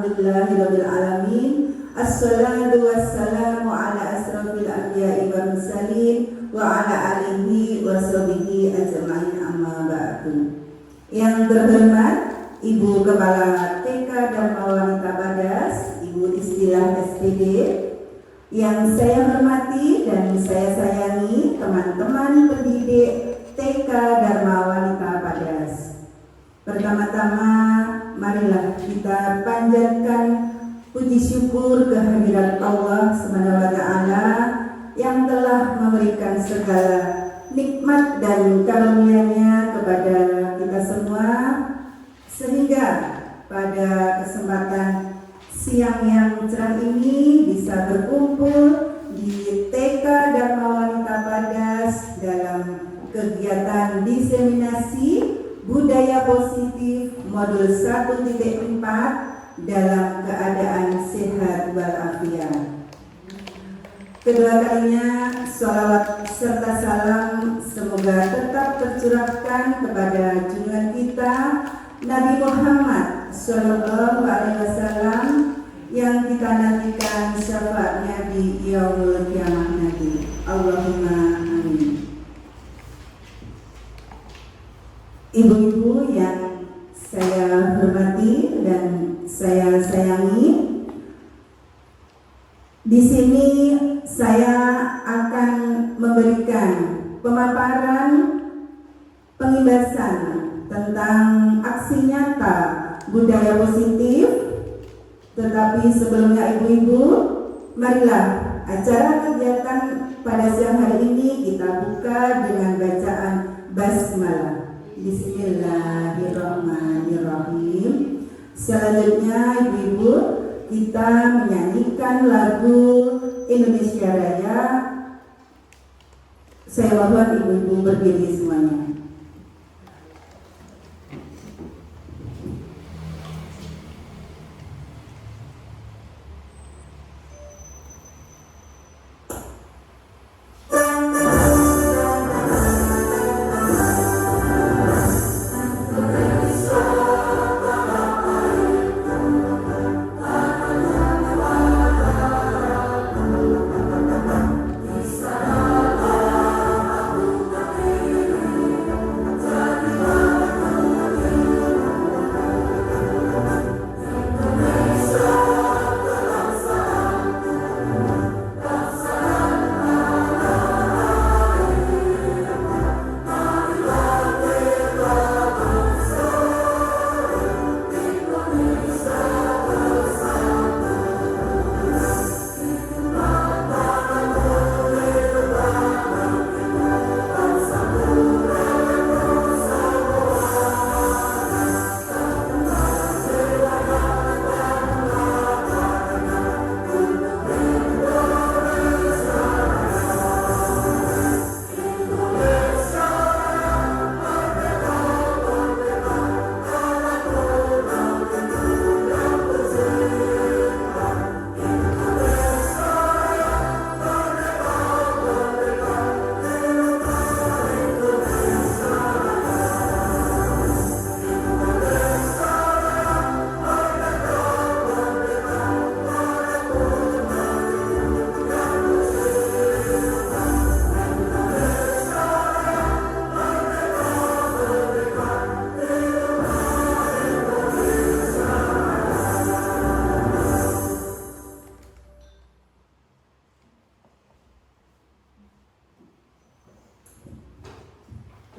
Alhamdulillahirabbil alamin. Assalatu wassalamu ala asrofil anbiya'i wal mursalin wa ala alihi wa sahbihi ajma'in, amma ba'du. Yang terhormat Ibu Kepala TK Dharma Wanita Badas, Ibu Istilah SPD, yang saya hormati dan saya sayangi teman-teman pendidik TK Dharma Wanita Badas. Pertama-tama marilah kita panjatkan puji syukur kehadirat Allah SWT yang telah memberikan segala nikmat dan karunia-Nya kepada kita semua, sehingga pada kesempatan siang yang cerah ini bisa berkumpul di TK Dharma Wanita Badas dalam kegiatan diseminasi budaya positif modul 1.4 dalam keadaan sehat walafiat. Kedua kalinya sholawat serta salam semoga tetap tercurahkan kepada junjungan kita Nabi Muhammad Sallallahu Alaihi Wasallam yang kita nantikan syafaatnya di yaumul kiamah nanti. Allahumma amin. Ibu-ibu yang saya hormati dan saya sayangi, di sini saya akan memberikan pemaparan pengibasan tentang aksi nyata budaya positif. Tetapi sebelumnya ibu-ibu, marilah acara kegiatan pada siang hari ini kita buka dengan bacaan basmalah. Bismillahirrahmanirrahim. Selanjutnya ibu-ibu, kita menyanyikan lagu Indonesia Raya. Saya mohon ibu-ibu berdiri semuanya.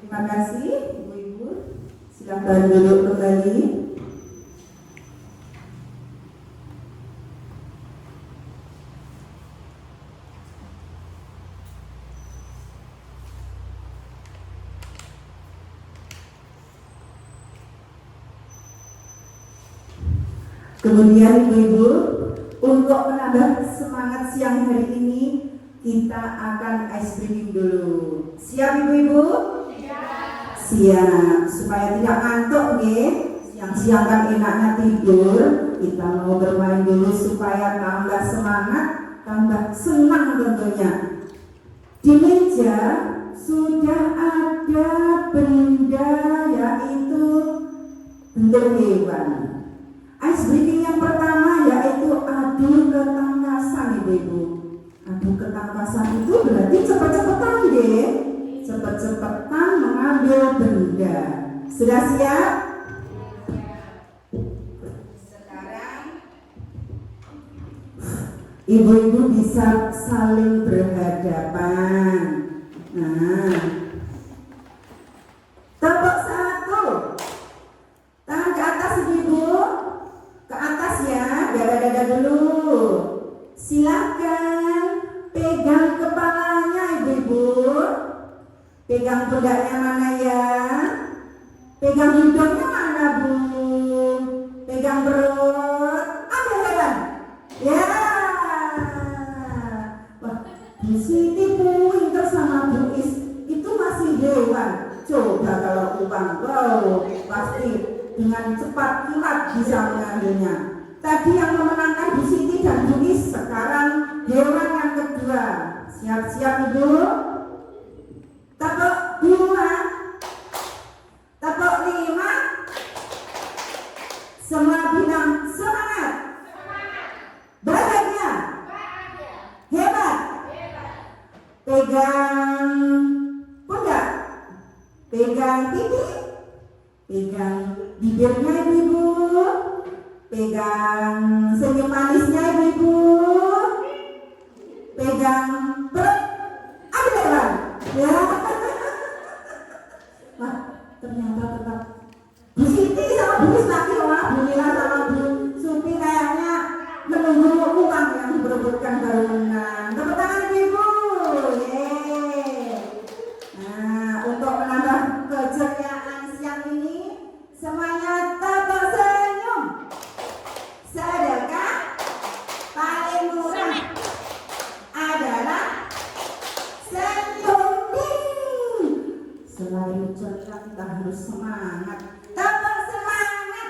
Terima kasih ibu-ibu, silakan duduk kembali. Kemudian ibu-ibu, untuk menambah semangat siang hari ini kita akan ice breaking dulu. Siap ibu-ibu? Siap, supaya tidak ngantuk nggih. Siang-siang kan enaknya tidur, kita mau bermain dulu supaya tambah semangat, tambah senang tentunya. Di meja sudah ada benda, yaitu bentuk hewan. ice breaking yang pertama yaitu adu ketangkasan, Ibu-ibu. Adu ketangkasan itu berarti cepet-cepetan deh, cepet-cepetan mengambil benda. Sudah siap? Sekarang Ibu-ibu bisa saling berhadapan. Nah, tepuk satu, tangan ke atas Ibu, ke atas ya, dada-dada dulu. Silakan pegang kepalanya Ibu-ibu, pegang pundaknya mana ya, pegang hidungnya mana Bu, pegang perut, ambil pegang, ya. Wah, Bu Siti pinter sama Bu Is, itu masih hewan. Coba kalau uang, wow, pasti dengan cepat kilat bisa mengambilnya. Tadi yang memenangkan Bu Siti dan Bu Is, sekarang hewan yang kedua. Siap-siap Ibu. Tepuk 2, tepuk 5. Semua bilang semangat. Bahagia. Hebat. Pegang pundak, pegang pipi, pegang bibirnya Ibu, pegang senyum manisnya Ibu, pegang perut, ambil hewan. Ya. Wah, ternyata tetap Bu Siti sama Bu Is lagi, wah, Bu Mila sama Bu Supi kayaknya menunggu uang yang berebutkan baru menang. Tepuk tangan Ibu. Yeay. Nah, untuk menambah keceriaan siang ini, semuanya tetap senyum. Sedekah paling murah adalah senyum. Selain ceria kita harus semangat. Tetap semangat.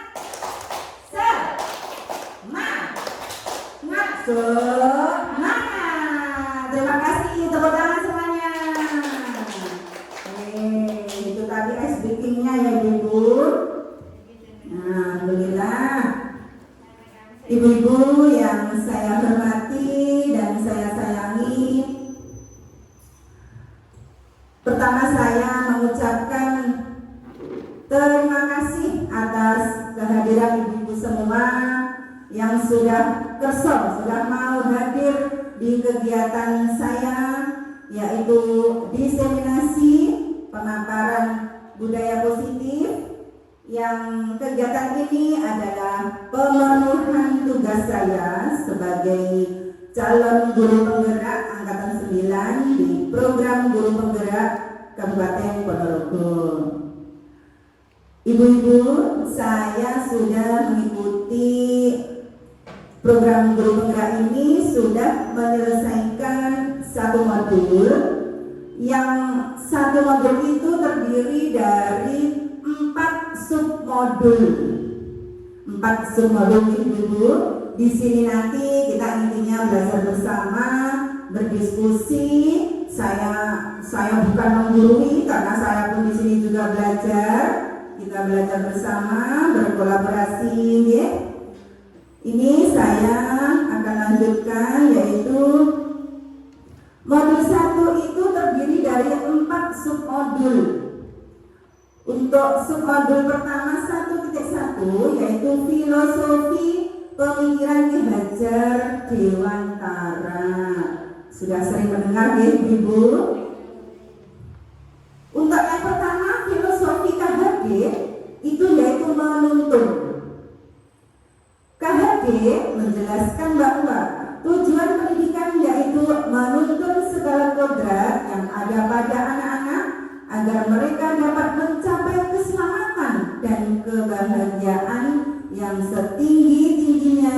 Semangat. Terima kasih, tepuk tangan semuanya. Itu tadi ice breakingnya ya Ibu. Nah, alhamdulillah. Ibu-ibu yang saya hormati dan saya sayangi, pertama saya mengucapkan terima kasih atas kehadiran ibu-ibu semua yang sudah kerso, sudah mau hadir di kegiatan saya, yaitu diseminasi pemaparan budaya positif. Yang kegiatan ini adalah pemenuhan tugas saya sebagai calon guru penggerak angkatan 9 di program guru penggerak Kabupaten Ponorogo. Ibu-ibu, saya sudah mengikuti program guru penggerak ini, sudah menyelesaikan satu modul. Yang satu modul itu terdiri dari 4 submodul. 4 submodul Ibu-ibu. Di sini nanti kita intinya belajar bersama, berdiskusi. Saya bukan menggurui karena saya pun di sini juga belajar. Kita belajar bersama, berkolaborasi, ya. Ini saya akan lanjutkan, yaitu modul 1 itu terdiri dari 4 submodul. Untuk submodul pertama 1.1 yaitu filosofi pemikiran Ki Hajar Dewantara. Sudah sering mendengar ya Ibu? Untuk yang pertama filosofi KHD itu yaitu menuntun. KHD menjelaskan bahwa tujuan pendidikan yaitu menuntun segala kodrat yang ada pada anak-anak agar mereka dapat mencapai keselamatan dan kebahagiaan yang setinggi-tingginya,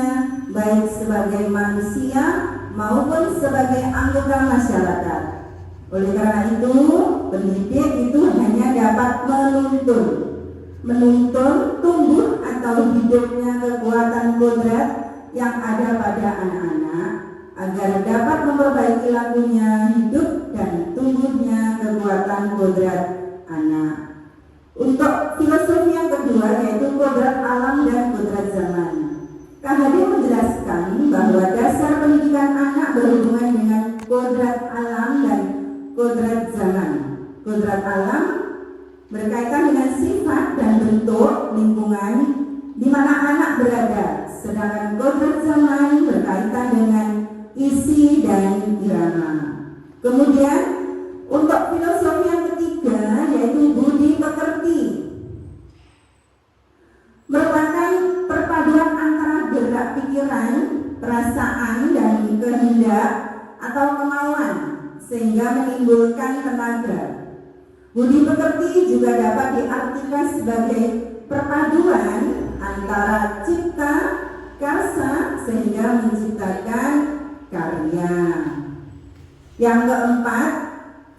baik sebagai manusia maupun sebagai anggota masyarakat. Oleh karena itu, pendidik itu hanya dapat menuntun tumbuh atau hidupnya kekuatan kodrat yang ada pada anak-anak agar dapat memperbaiki lakunya hidup dan tumbuhnya kekuatan kodrat anak. Untuk filosofi yang kedua yaitu kodrat alam dan kodrat zaman. KHD menjelaskan bahwa dasar pendidikan anak berhubungan dengan kodrat alam dan kodrat zaman. Kodrat alam berkaitan dengan sifat dan bentuk lingkungan di mana anak berada, sedangkan kodrat zaman berkaitan dengan isi dan irama. Kemudian untuk filosofi yang ketiga yaitu budi pekerti, merupakan perpaduan antara gerak pikiran, perasaan, dan kehendak atau kemauan sehingga menimbulkan tenaga. Budi pekerti juga dapat diartikan sebagai perpaduan antara cipta, karsa sehingga menciptakan karya. Yang keempat,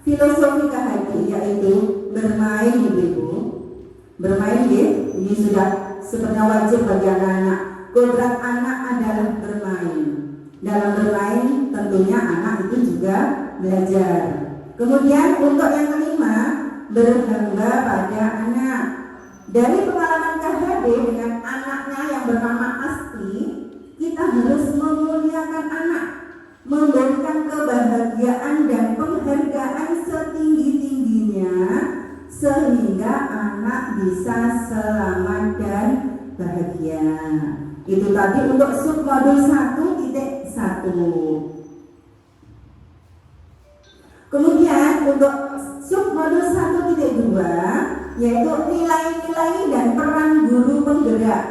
filosofi KHD yaitu bermain, Ibu. Bermain, ini sudah sebenarnya wajib bagi anak-anak. Kodrat anak adalah bermain. Dalam bermain tentunya anak itu juga belajar. Kemudian untuk yang kelima, berhamba pada anak. Dari pengalaman KHD dengan anaknya yang bernama Asti, kita harus memuliakan anak, memberikan kebahagiaan dan penghargaan setinggi-tingginya sehingga anak bisa selamat dan bahagia. Itu tadi untuk submodul 1.1. Kemudian untuk submodul 1.2 yaitu nilai-nilai dan peran guru penggerak.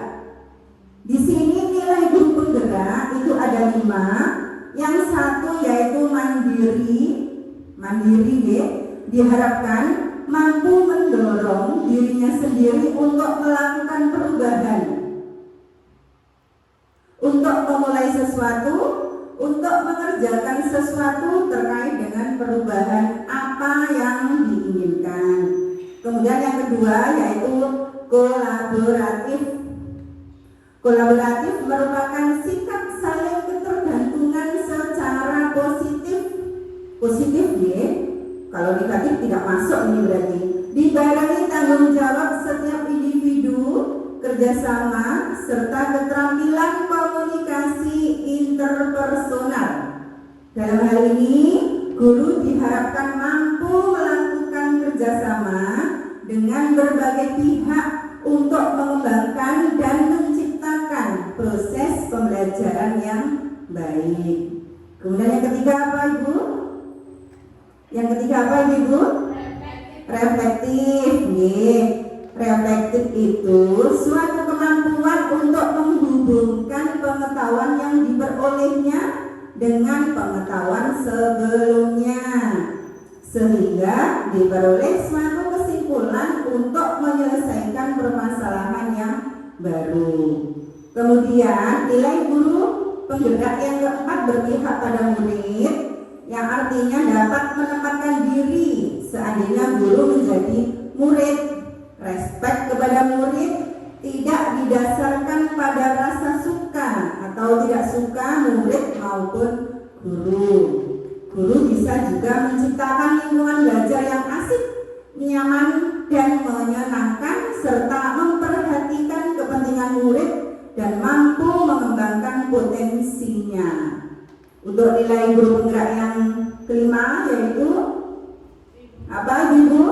Di sini nilai guru penggerak itu ada 5. Yang satu yaitu mandiri. Mandiri diharapkan mampu mendorong dirinya sendiri untuk melakukan perubahan, untuk memulai sesuatu, untuk mengerjakan sesuatu terkait dengan perubahan apa yang diinginkan. Kemudian yang kedua yaitu kolaboratif. Kolaboratif merupakan sikap saling ketergantungan secara positif. Positif kalau negatif tidak masuk ini berarti. Dibarengi tanggung jawab setiap individu, kerjasama, serta keterampilan komunikasi interpersonal. Dalam hal ini, guru diharapkan mampu melakukan kerjasama dengan berbagai pihak untuk mengembangkan dan menciptakan proses pembelajaran yang baik. Kemudian yang ketiga apa, Ibu? Yang ketiga apa, Ibu? Reflektif. Reflektif itu suatu kemampuan untuk menghubungkan pengetahuan yang diperolehnya dengan pengetahuan sebelumnya sehingga diperoleh suatu kesimpulan untuk menyelesaikan permasalahan yang baru. Kemudian nilai guru penggerak yang keempat berpihak pada murid, yang artinya dapat menempatkan diri seandainya guru menjadi murid. Respek kepada murid tidak didasarkan pada rasa suka atau tidak suka murid maupun guru. Guru bisa juga menciptakan lingkungan belajar yang asik, nyaman, dan menyenangkan serta memperhatikan kepentingan murid dan mampu mengembangkan potensinya. Untuk nilai guru penggerak yang kelima yaitu apa, Ibu?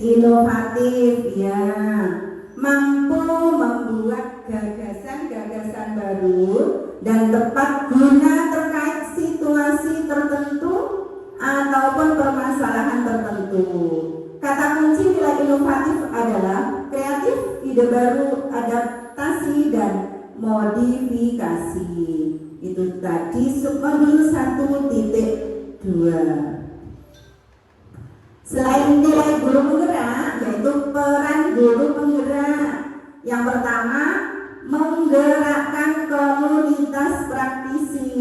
Inovatif, ya. Mampu membuat gagasan-gagasan baru dan tepat guna terkait situasi tertentu ataupun permasalahan tertentu. Kata kunci nilai inovatif adalah kreatif, ide baru, adaptasi, dan modifikasi. Itu tadi submodul 1.2. Selain nilai guru penggerak, yaitu peran guru penggerak. Yang pertama, menggerakkan komunitas praktisi.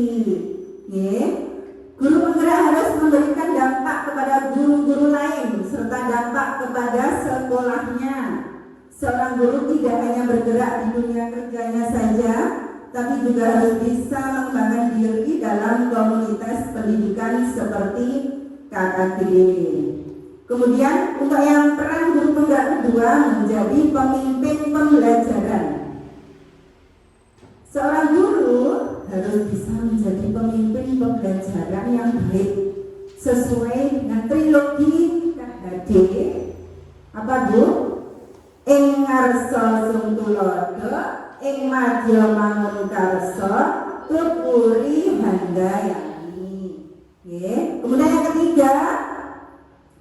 Guru penggerak harus memberikan dampak kepada guru-guru lain serta dampak kepada sekolahnya. Seorang guru tidak hanya bergerak di dunia kerjanya saja, tapi juga harus bisa mengembangkan diri dalam komunitas pendidikan seperti KKD. Kemudian untuk yang peran guru penggerak kedua menjadi pemimpin pembelajaran. Seorang guru harus bisa menjadi pemimpin pembelajaran yang baik sesuai dengan trilogi KHD. Apa Bu? Ing ngarsa sung tulodo, ing madya mangun karsa, tupuri handayani. Kemudian yang ketiga,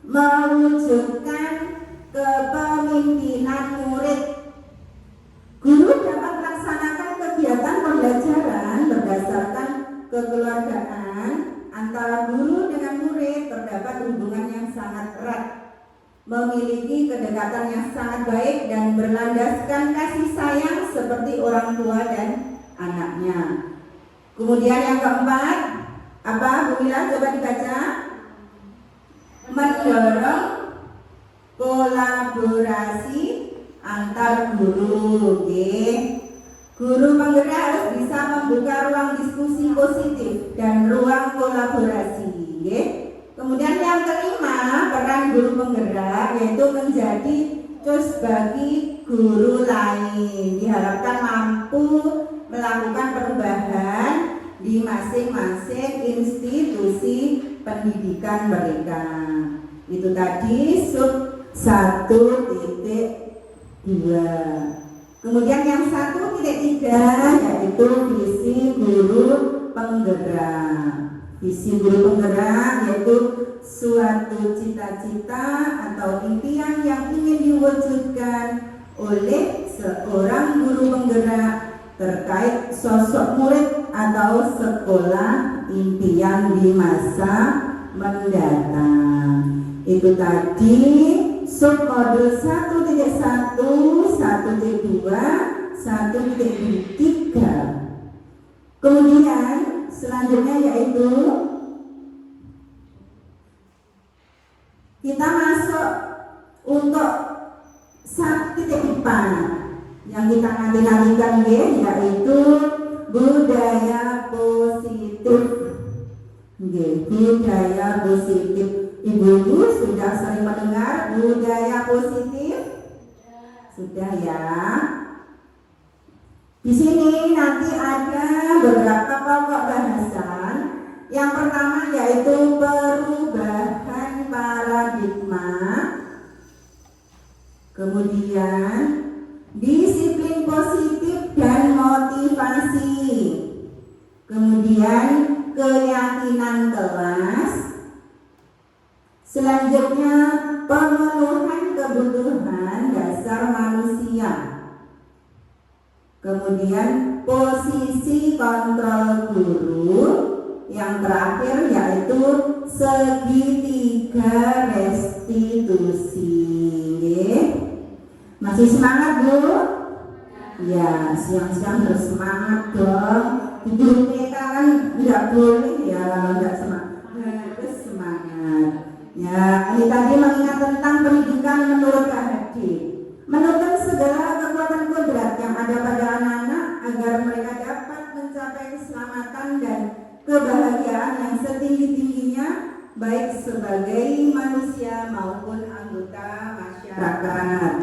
mewujudkan kepemimpinan murid. Guru dapat melaksanakan kegiatan pembelajaran berdasarkan kekeluargaan antara guru dengan murid. Terdapat hubungan yang sangat erat, memiliki kedekatan yang sangat baik dan berlandaskan kasih sayang seperti orang tua dan anaknya. Kemudian yang keempat, apa Bu Mila? Coba dibaca. Mendorong kolaborasi antar guru. Guru penggerak harus bisa membuka ruang diskusi positif dan ruang kolaborasi. Kemudian yang kelima, peran guru penggerak yaitu menjadi cus bagi guru lain. Diharapkan mampu melakukan perubahan di masing-masing institusi pendidikan mereka. Itu tadi sub 1.2. Kemudian yang 1.3 yaitu visi guru penggerak. Visi guru penggerak yaitu suatu cita-cita atau impian yang ingin diwujudkan oleh seorang guru penggerak terkait sosok murid atau sekolah impian di masa mendatang. Itu tadi submodul 1.1, 1.2, 1.3. Kemudian selanjutnya yaitu kita masuk untuk 1.4 yang kita nanti-nantikan yaitu budaya positif. Budaya positif. Ibu-ibu sudah sering mendengar budaya positif? Sudah ya. Di sini nanti ada beberapa pokok bahasan. Yang pertama yaitu perubahan paradigma. Kemudian disiplin positif dan motivasi. Kemudian keyakinan kelas. Selanjutnya pemenuhan kebutuhan dasar manusia. Kemudian posisi kontrol guru. Yang terakhir yaitu segitiga restitusi. Masih semangat Bu? Ya, siang-siang harus semangat dong. Di guru TK kan nggak boleh ya kalau nggak semangat. Harus semangat. Ya, ini tadi mengingat tentang pendidikan menurut KHD. Menuntun segala kekuatan kodrat yang ada pada anak-anak agar mereka dapat mencapai keselamatan dan kebahagiaan yang setinggi-tingginya baik sebagai manusia maupun anggota masyarakat.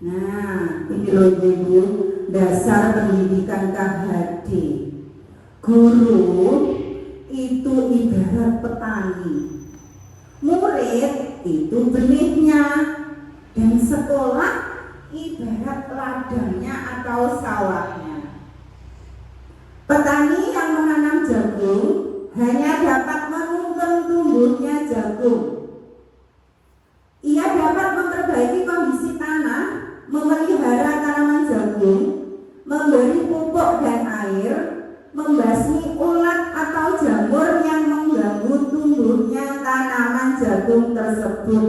Nah, ini loh Ibu, dasar pendidikan KHD. Guru itu ibarat petani, murid itu benihnya, dan sekolah ibarat ladangnya atau sawahnya. Petani yang menanam jagung hanya dapat menuntun tumbuhnya jagung. Ia dapat memperbaiki kondisi tanah, memelihara tanaman jagung, memberi pupuk dan air, membasmi ulat atau jamur yang mengganggu tumbuhnya tanaman jagung tersebut.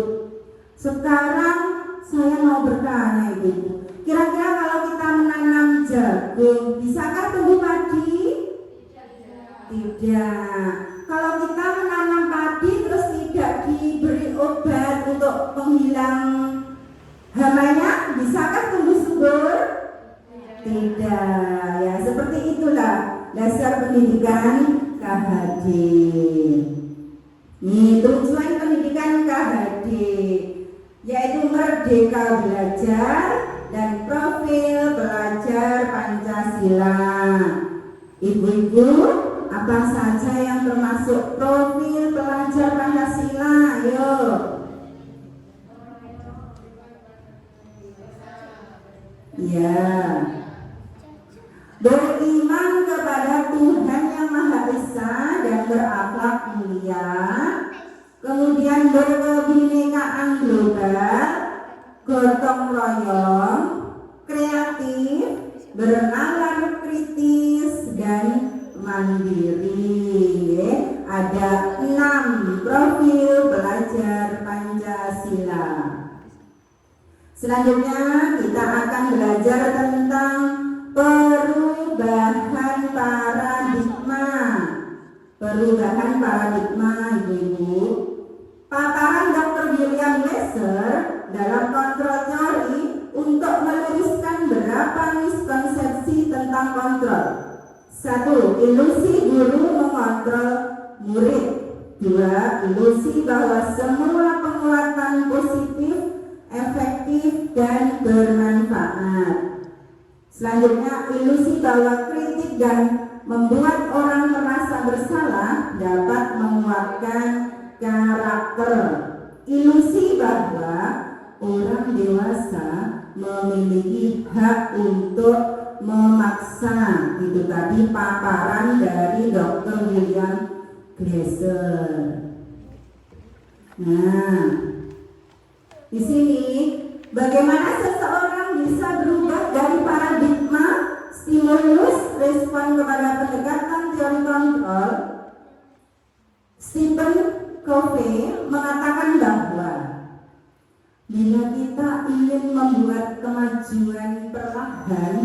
Sekarang saya mau bertanya Ibu, kira-kira kalau kita menanam jagung, bisakah tumbuh padi? Tidak. Kalau kita menanam padi terus tidak diberi obat untuk penghilang hamanya, bisakah tumbuh subur? Tidak. Ya, seperti itulah dasar pendidikan KHD. Ini tujuan pendidikan KHD, yaitu merdeka belajar, dan profil pelajar Pancasila. Ibu-ibu, apa saja yang termasuk profil pelajar Pancasila? Ayo. Ya. Beriman kepada Tuhan yang Maha Esa dan berakhlak mulia. Kemudian berkebinekaan global, gotong royong, kreatif, bernalar kritis, dan mandiri. Ada 6 profil pelajar Pancasila. Selanjutnya kita akan belajar tentang perubahan paradigma. Perubahan paradigma, ibu-ibu. Paparan Dr. William Glasser dalam Control Theory untuk meluruskan beberapa miskonsepsi tentang kontrol. 1. Ilusi guru mengontrol murid. 2. Ilusi bahwa semua penguatan positif, efektif, dan bermanfaat. Selanjutnya, ilusi bahwa kritik dan membuat orang merasa bersalah dapat menguatkan karakter. Ilusi bahwa orang dewasa memiliki hak untuk memaksa. Itu tadi paparan dari Dr. William Glasser. Nah, di sini bagaimana seseorang bisa berubah dari paradigma stimulus respon kepada pendekatan teori kontrol? Stephen Covey mengatakan bahwa bila kita ingin membuat kemajuan perlahan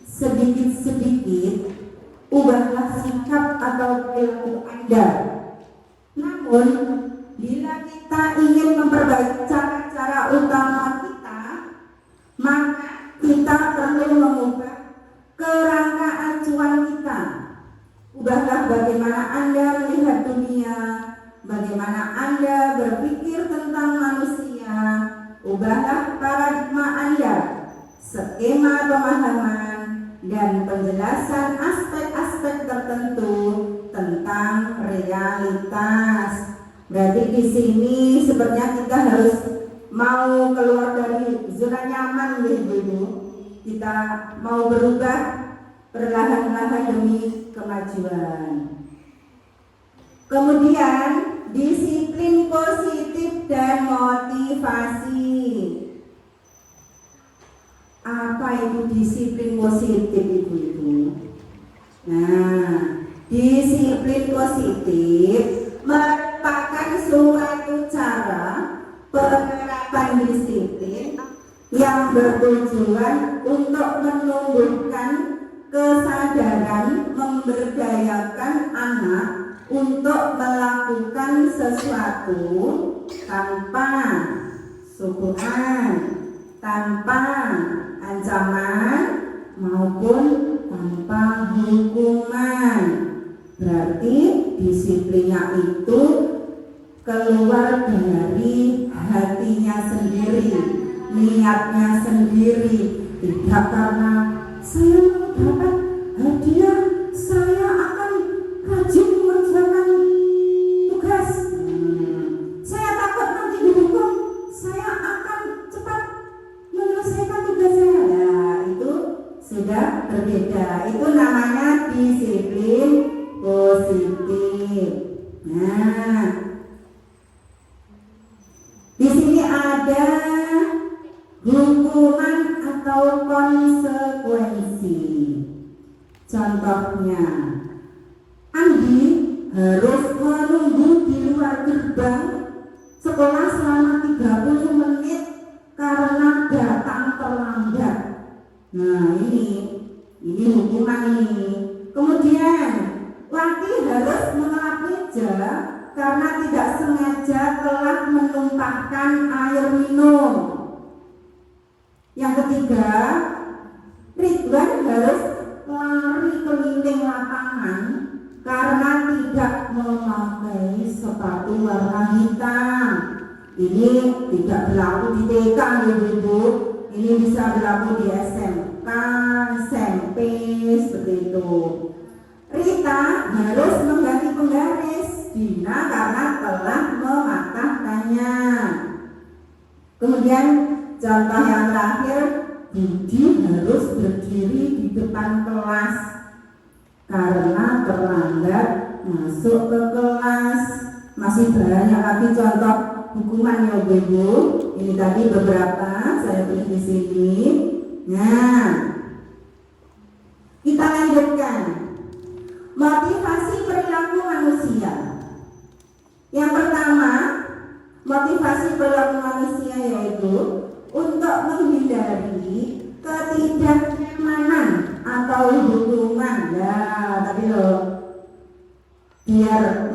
sedikit-sedikit, ubahlah sikap atau perilaku Anda. Namun, bila kita ingin memperbaiki cara-cara utama kita, maka kita perlu mengubah kerangka acuan kita. Ubahlah bagaimana Anda melihat dunia, bagaimana Anda berpikir tentang manusia. Ubahlah paradigma Anda, skema pemahaman, dan penjelasan aspek-aspek tertentu tentang realitas. Berarti di sini sebenarnya kita harus mau keluar dari zona nyaman, ibu-ibu. Kita mau berubah perlahan-lahan demi kemajuan. Kemudian disiplin positif dan motivasi. Apa itu disiplin positif, ibu-ibu? Nah, disiplin positif merupakan suatu cara penerapan disiplin yang bertujuan untuk menumbuhkan kesadaran memberdayakan anak untuk melakukan sesuatu tanpa sukuan, tanpa ancaman maupun tanpa hukuman. Berarti disiplinnya itu keluar dari hatinya sendiri, niatnya sendiri, tidak karena saya mau dapat hadiah, saya akan rajin mengerjakan tugas, saya takut nanti dihukum, saya akan cepat menyelesaikan tugas saya. Nah, itu sudah berbeda. Itu namanya disiplin positif. Nah, di sini ada hukuman atau konsekuensi. Contohnya, Andi harus menunggu di luar gerbang sekolah selama 30 menit karena datang terlambat. Nah, ini hukuman ini. Kemudian, Wati harus mengelap meja karena tidak sengaja telah menumpahkan air minum. Yang ketiga, Ridwan harus lari keliling lapangan karena tidak memakai sepatu warna hitam. Ini tidak berlaku di TK, ibu-ibu. Ini bisa berlaku di SMK, SMP, seperti itu. Rita harus mengganti penggaris Dina karena telah mematahkannya. Kemudian contoh yang terakhir, Budi harus berdiri di depan kelas karena terlambat masuk ke kelas. Masih banyak lagi contoh hukuman ya Ibu. Ini tadi beberapa saya tulis di sini. Nah, kita lanjutkan. Motivasi perilaku manusia. Yang pertama, motivasi perilaku manusia yaitu untuk menghindari ketidaknyamanan atau hukuman. Ya, tadi loh, biar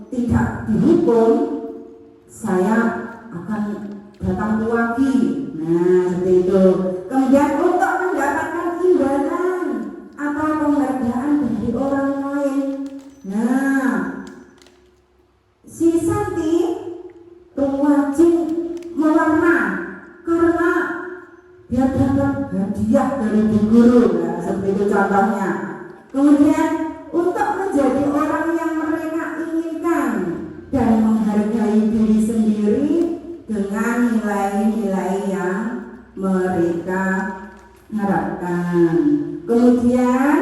tidak dihukum, saya akan datang lagi. Nah, seperti itu. Kemudian untuk mendapatkan imbalan atau penghargaan dari orang lain. Nah, si Santi rajin mewarna karena dia dapat hadiah dari bu guru. Nah, seperti itu contohnya. Kemudian untuk menjadi orang yang mereka inginkan dan menghargai diri sendiri dengan nilai-nilai yang mereka harapkan. Kemudian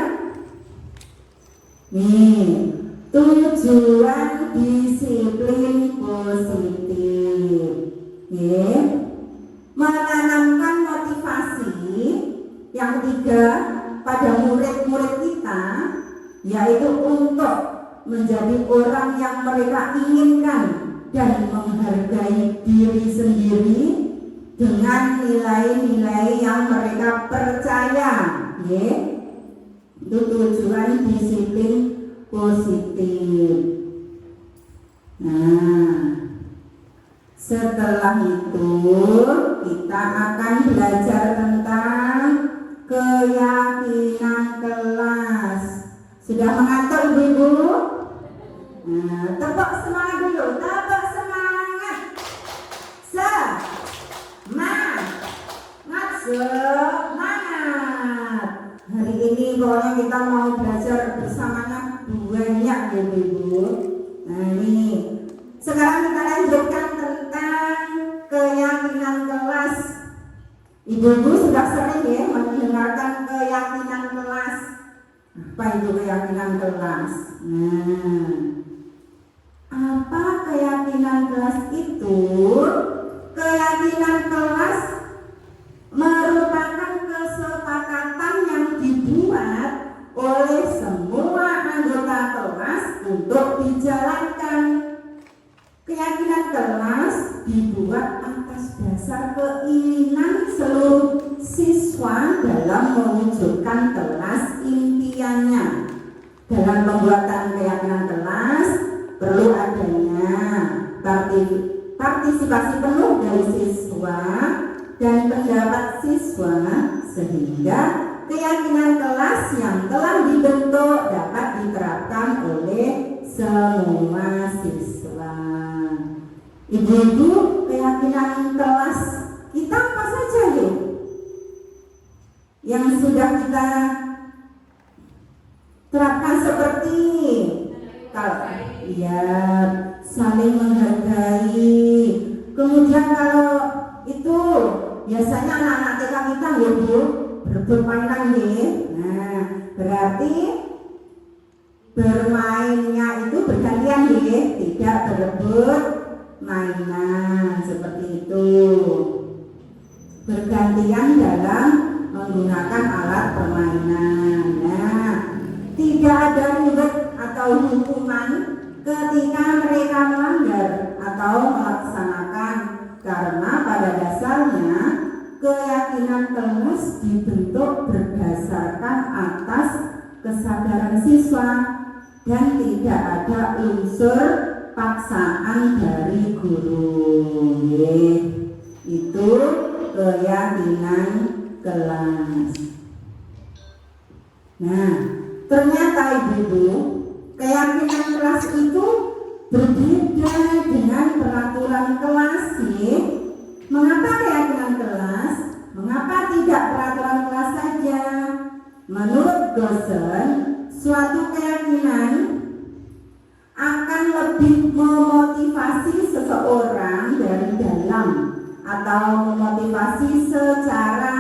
nih, tujuan disiplin positif. Menanamkan motivasi. Yang ketiga, pada murid-murid kita, yaitu untuk menjadi orang yang mereka inginkan dan menghargai diri sendiri dengan nilai-nilai yang mereka percaya. Itu tujuan disiplin positif. Nah, setelah itu kita akan belajar tentang keyakinan kelas. Sudah mengantuk Ibu? Nah, tepuk semangat dulu, tepuk semangat. Semangat. Hari ini pokoknya kita mau belajar bersamanya banyak ya Ibu. Nah ini, sekarang kita lanjutkan tentang keyakinan kelas. Ibu-ibu sudah sering ya mendengarkan keyakinan kelas. Apa itu keyakinan kelas? Nah, apa keyakinan kelas itu? Keyakinan kelas merupakan kesepakatan yang dibuat oleh semua anggota kelas untuk dijalankan. Keyakinan kelas dibuat atas dasar keinginan seluruh siswa dalam mewujudkan kelas impiannya. Dalam pembuatan keyakinan kelas perlu adanya partisipasi penuh dari siswa dan pendapat siswa sehingga keyakinan kelas yang telah dibentuk dapat diterapkan oleh semua siswa. Ibu-ibu, keyakinan kelas kita apa saja yuk? Yang sudah kita terapkan seperti ya, saling menghargai. Kemudian kalau itu biasanya anak-anak TK kita ya Bu, berebut mainan nih. Nah, berarti bermainnya itu bergantian nih, tidak berebut mainan seperti itu. Bergantian dalam menggunakan alat permainan. Nah, tidak ada ribet atau hukuman ketika mereka melanggar atau melaksanakan, karena pada dasarnya keyakinan kelas dibentuk berdasarkan atas kesadaran siswa dan tidak ada unsur paksaan dari guru. Itu keyakinan kelas. Nah, ternyata ibu-ibu, keyakinan kelas itu berbeda dengan peraturan kelas. Mengapa keyakinan kelas? mengapa tidak peraturan kelas saja? Menurut dosen, suatu keyakinan akan lebih memotivasi seseorang dari dalam atau memotivasi secara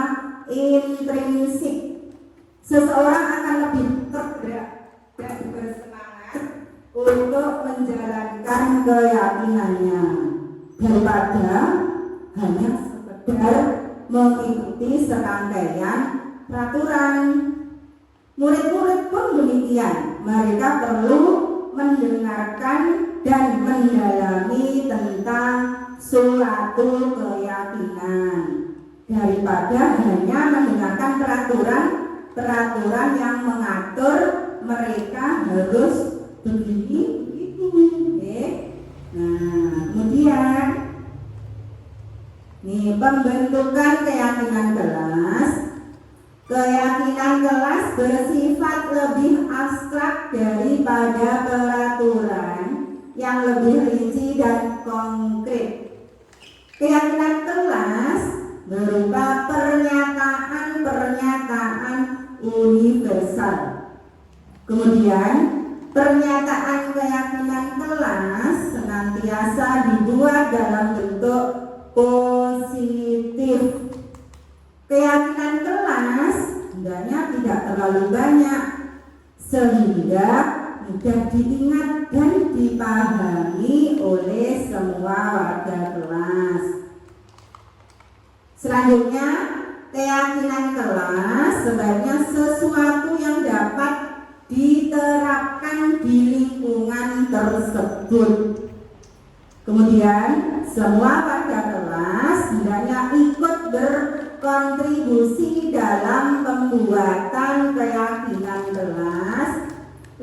intrinsik. Seseorang akan lebih tergerak dan bersemangat untuk menjalankan keyakinannya daripada hanya sekedar mengikuti serangkaian peraturan. Murid-murid pun demikian, mereka perlu mendengarkan dan mendalami tentang suatu keyakinan daripada hanya mendengarkan peraturan yang mengatur mereka harus begini begitu. Nah, kemudian nih pembentukan keyakinan kelas. Keyakinan kelas bersifat lebih abstrak daripada peraturan yang lebih rinci dan konkret. Keyakinan kelas berupa pernyataan-pernyataan universal. Kemudian, pernyataan keyakinan kelas senantiasa dibuat dalam bentuk positif. Keyakinan kelas hendaknya tidak terlalu banyak sehingga mudah diingat dan dipahami oleh semua warga kelas. Selanjutnya, keyakinan kelas sebaiknya sesuatu yang dapat diterapkan di lingkungan tersebut. Kemudian, semua warga kelas hendaknya ikut berkontribusi dalam pembuatan keyakinan kelas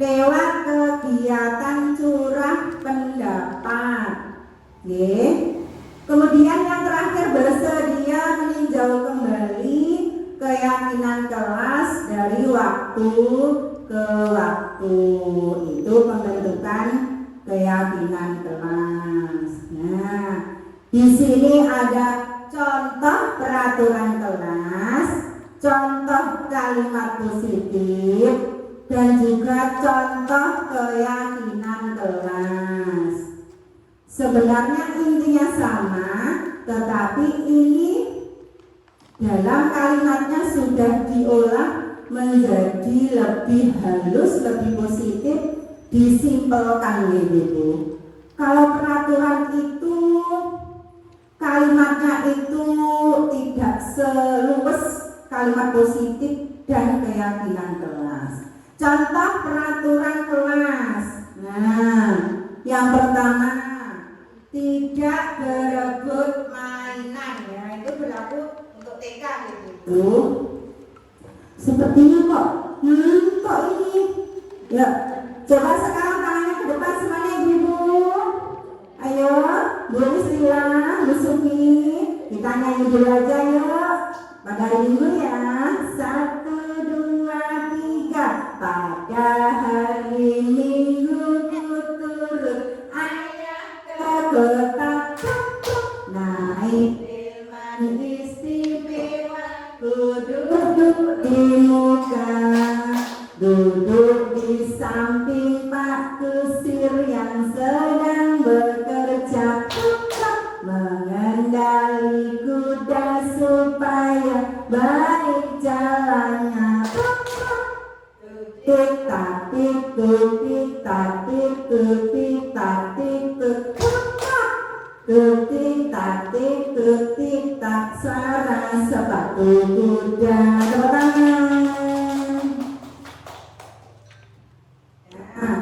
lewat kegiatan curah pendapat. Kemudian yang terakhir, bersedia meninjau kembali keyakinan kelas dari waktu ke waktu. Itu pembentukan keyakinan kelas. Nah, di sini ada contoh peraturan kelas, contoh kalimat positif, dan juga contoh keyakinan kelas. Sebenarnya intinya sama, tetapi ini dalam kalimatnya sudah diolah menjadi lebih halus, lebih positif, disimpelkan gitu. Kalau peraturan itu kalimatnya itu tidak seluas kalimat positif dan keyakinan kelas. Contoh peraturan kelas. Nah, yang pertama, tidak berebut mainan, ya itu berlaku untuk TK gitu. Sepertinya kok ini. Ya, coba sekarang tangannya ke depan semuanya ibu. Ayo, Bu Sila, Bu Suki, kita nyanyi dulu aja yuk. Pada minggu ya. 1, 2, 3. Pada hari Minggu turut ayah ke kota, naik delman istimewa, duduk di muka, duduk di samping Pak Kusir yang sedang bekerja, mengendali kuda supaya baik jalannya. Tik tak tik tuk, tik tak tik tuk, tik tak tik tuk, tik tak tik tuk, tik tak, suara sepatu kuda. Tepuk tangan. Nah,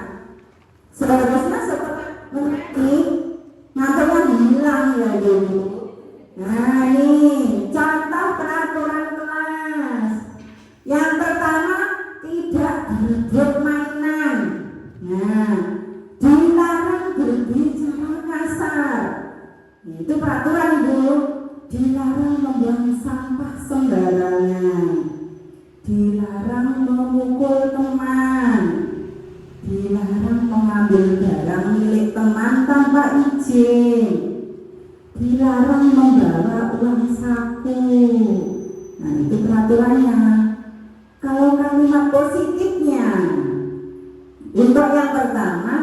seterusnya setelah menyanyi, ngantuknya hilang ya dulu. Nah, ini contoh peraturan kelas. Yang pertama, tidak berebut mainan. Nah, dilarang berbicara kasar. Itu peraturan Bu. Dilarang membuang sampah sembarangan. Dilarang memukul teman. Dilarang mengambil barang milik teman tanpa izin. Dilarang membawa uang saku. Nah, itu peraturannya. Kalau kalimat positifnya, untuk yang pertama,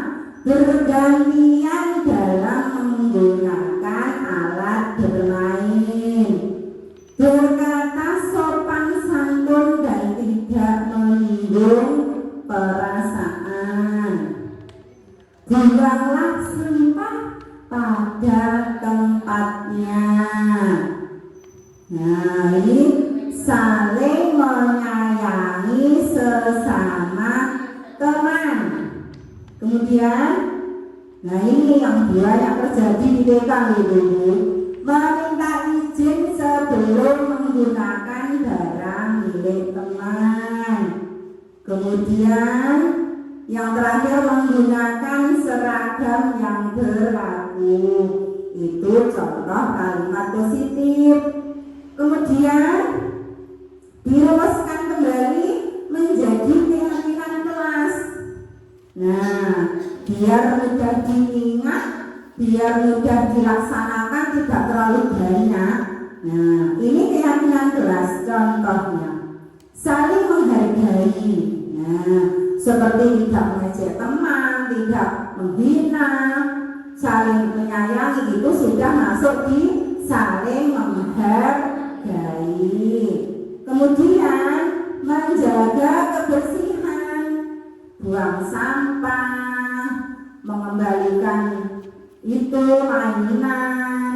bergantian dalam menggunakan alat bermain, berkata sopan santun dan tidak menyinggung perasaan, buanglah sampah pada tempatnya. Nah, ini saling menyayangi sesama teman. Kemudian, nah ini yang banyak terjadi di TK itu, meminta izin sebelum menggunakan barang milik teman. Kemudian yang terakhir, menggunakan seragam yang berlaku. Itu contoh kalimat positif. Kemudian dirumuskan kembali menjadi keyakinan kelas. Nah, biar mudah diingat, biar mudah dilaksanakan, tidak terlalu banyak. Nah, ini keyakinan kelas. Contohnya, saling menghargai. Nah, seperti tidak mengejek teman, tidak menghina, saling menyayangi, itu sudah masuk di saling menghargai. Kemudian menjaga kebersihan, buang sampah, mengembalikan itu mainan,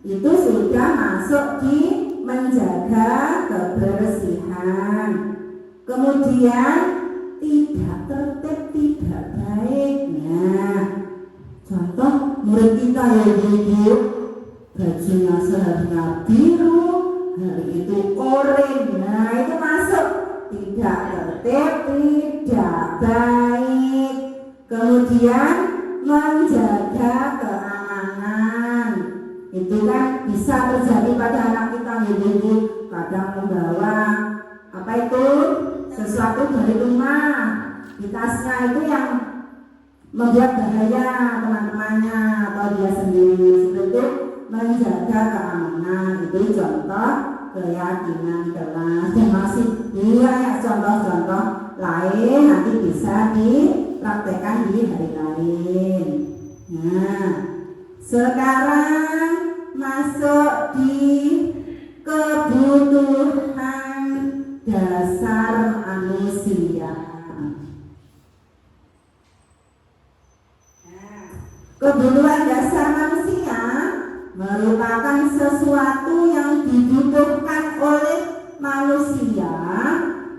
itu sudah masuk di menjaga kebersihan. Kemudian tidak tertib, tidak baik. Nah, contoh murid kita ya ibu, bajunya seharusnya biru, hari itu oranye. Nah, itu masuk tidak tertib, tidak baik. Kemudian menjaga keamanan, itu kan bisa terjadi pada anak kita ibu, kadang membawa apa itu sesuatu dari rumah di tasnya, itu yang membuat bahaya teman-temannya atau dia sendiri. Itu menjaga keamanan, itu contoh keyakinan kelas. Dan masih banyak contoh-contoh lain, nanti bisa dipraktekkan di hari lain. Nah, sekarang masuk di kebutuhan dasar manusia. Kebutuhan dasar manusia merupakan sesuatu yang dibutuhkan oleh manusia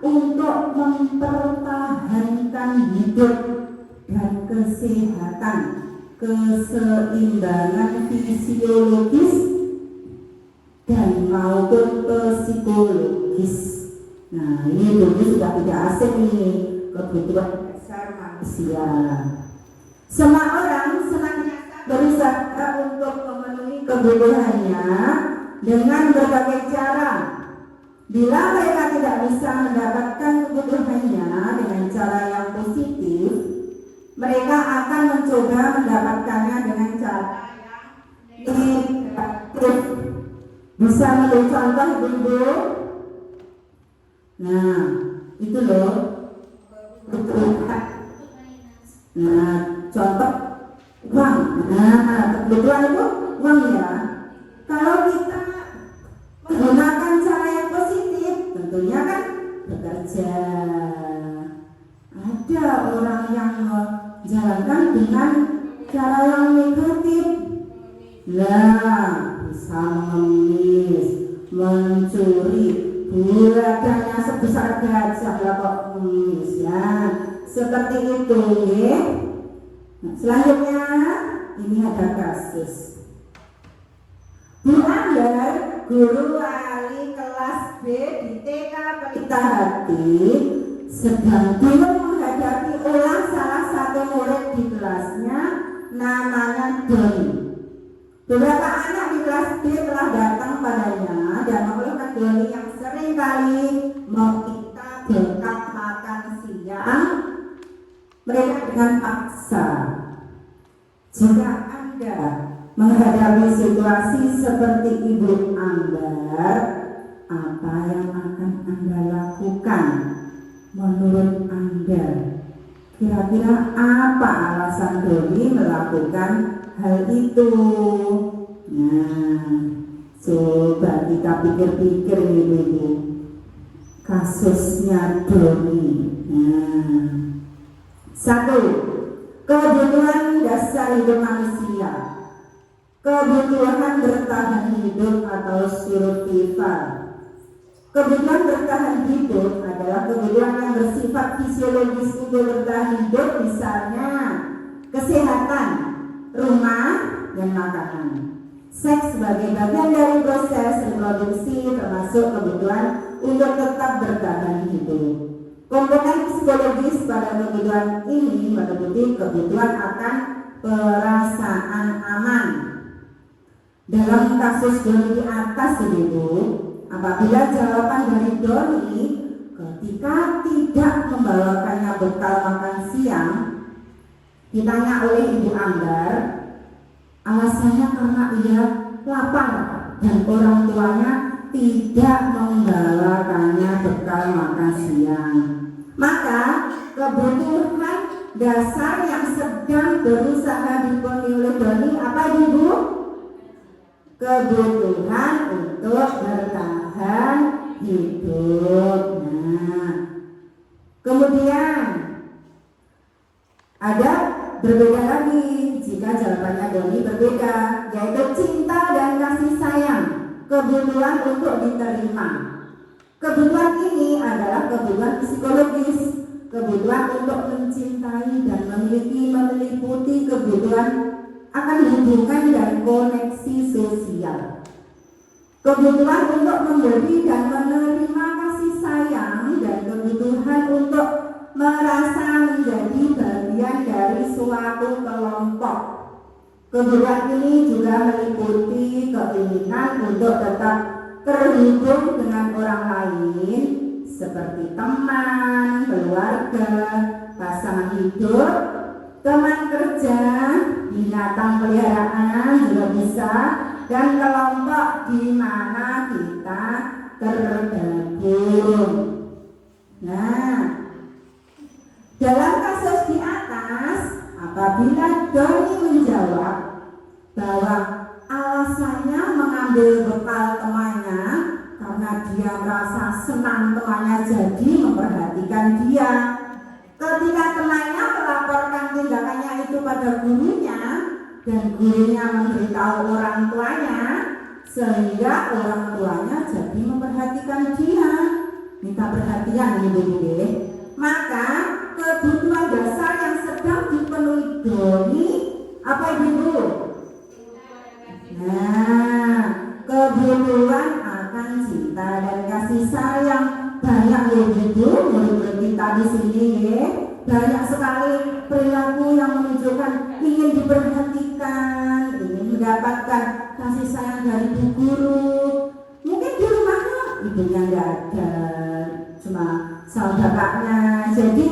untuk mempertahankan hidup dan kesehatan, keseimbangan fisiologis dan maupun psikologis. Nah, ini dulu sudah tidak asing ini, kebutuhan dasar manusia. Semua orang senantiasa berusaha untuk memenuhi kebutuhannya dengan berbagai cara. Bila mereka tidak bisa mendapatkan kebutuhannya dengan cara yang positif, mereka akan mencoba mendapatkannya dengan cara yang negatif. Bisa menjadi contoh ibu? Nah, itu loh kebutuhan. Nah, contoh uang. Nah, kebutuhan itu uang ya. Kalau kita menggunakan cara yang positif, tentunya kan bekerja. Ada orang yang menjalankan dengan cara yang negatif. Nah, bisa mengemis, mencuri, bulannya sebesar gajah lah kok mengemis ya. Seperti itu ya. Nah, selanjutnya ini ada kasus Bu Ambar, guru wali kelas B di TK Pelita Hati, sedang bingung menghadapi ulang salah satu murid di kelasnya, namanya Doni. Beberapa anak di kelas B telah datang padanya dan mengeluhkan Doni yang sering kali meminta berkat makan siang mereka dengan paksa. Jika Anda menghadapi situasi seperti Ibu Ambar, apa yang akan Anda lakukan menurut Anda? Kira-kira apa alasan Doni melakukan hal itu? Nah, coba kita pikir-pikir Ibu-ibu. Kasusnya Doni. Nah, 1. Kebutuhan dasar hidup manusia. Kebutuhan bertahan hidup atau survival. Kebutuhan bertahan hidup adalah kebutuhan yang bersifat fisiologis untuk bertahan hidup, misalnya kesehatan, rumah, dan makanan. Seks sebagai bagian dari proses reproduksi termasuk kebutuhan untuk tetap bertahan hidup. Komponen psikologis pada kebutuhan ini meliputi kebutuhan akan perasaan aman. Dalam kasus Doni di atas, Ibu, apabila jawaban dari Doni ketika tidak membawakannya bekal makan siang, ditanya oleh Ibu Ambar, alasannya karena ia lapar dan orang tuanya tidak membawakannya bekal makan siang. Maka kebutuhan dasar yang sedang berusaha dipenuhi oleh Doni apa, Ibu? Kebutuhan untuk bertahan hidup. Nah, kemudian ada berbeda lagi jika jawabannya Doni berbeda, yaitu cinta dan kasih sayang, kebutuhan untuk diterima. Kebutuhan ini adalah kebutuhan psikologis, kebutuhan untuk mencintai dan memiliki, meliputi kebutuhan akan hubungan dan koneksi sosial. Kebutuhan untuk memberi dan menerima kasih sayang dan kebutuhan untuk merasa menjadi bagian dari suatu kelompok. Kebutuhan ini juga meliputi keinginan untuk tetap terhubung dengan orang lain seperti teman, keluarga, pasangan hidup, teman kerja, binatang peliharaan juga bisa, dan kelompok di mana kita tergabung. Nah, dalam kasus di atas, apabila Doni menjawab bahwa alasannya mengambil bekal temannya karena dia merasa senang temannya jadi memperhatikan dia. Ketika temannya melaporkan tindakannya itu pada gurunya dan gurunya memberitahu orang tuanya, sehingga orang tuanya jadi memperhatikan dia, minta perhatian Ibu-ibu. Maka kebutuhan dasar yang sedang dipenuhi Doni apa, Ibu? Nah, kebutuhan akan cinta dan kasih sayang. Banyak Ibu, murid-murid kita di sini ya. Banyak sekali perilaku yang menunjukkan ingin diperhatikan, ingin mendapatkan kasih sayang dari bu guru. Mungkin di rumahnya ibunya nggak ada, cuma sama bapaknya. Jadi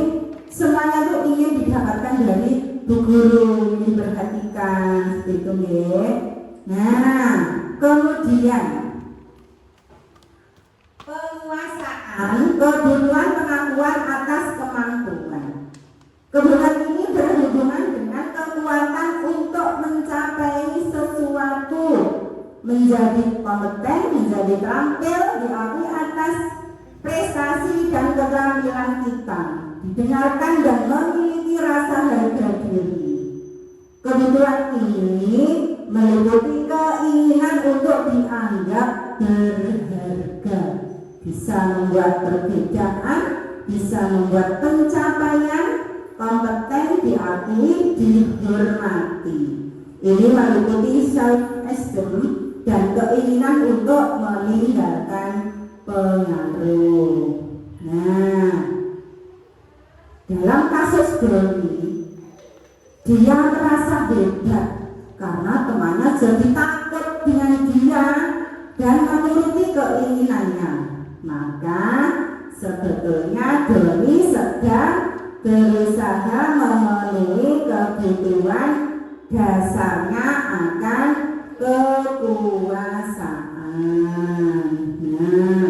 semuanya itu ingin didapatkan dari bu guru, ingin diperhatikan seperti itu ya. Nah, kemudian penguasaan kebutuhan pengakuan atas kemampuan. Kebutuhan ini berhubungan dengan kekuatan untuk mencapai sesuatu, menjadi kompeten, menjadi terampil, diakui atas prestasi dan keterampilan kita, didengarkan dan memiliki rasa harga diri. Kebutuhan ini meliputi keinginan untuk dianggap berharga, bisa membuat perbedaan, bisa membuat pencapaian, kompeten, diakui, dihormati. Ini meliputi self-esteem dan keinginan untuk meninggalkan pengaruh. Nah, dalam kasus Doni, dia merasa hebat karena temannya jadi takut dengan dia dan menuruti keinginannya. Maka sebetulnya Doni sedang berusaha memenuhi kebutuhan dasarnya akan kekuasaan. Nah,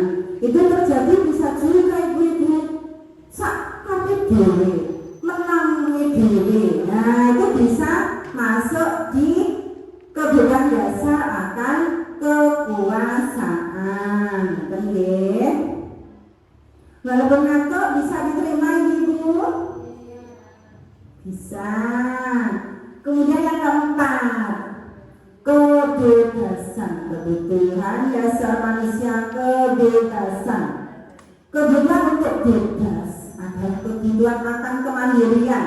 Bisa. Kemudian yang keempat, kebebasan. Kebutuhan dasar manusia, kebebasan. Kebutuhan untuk bebas adalah kebutuhan akan kemandirian,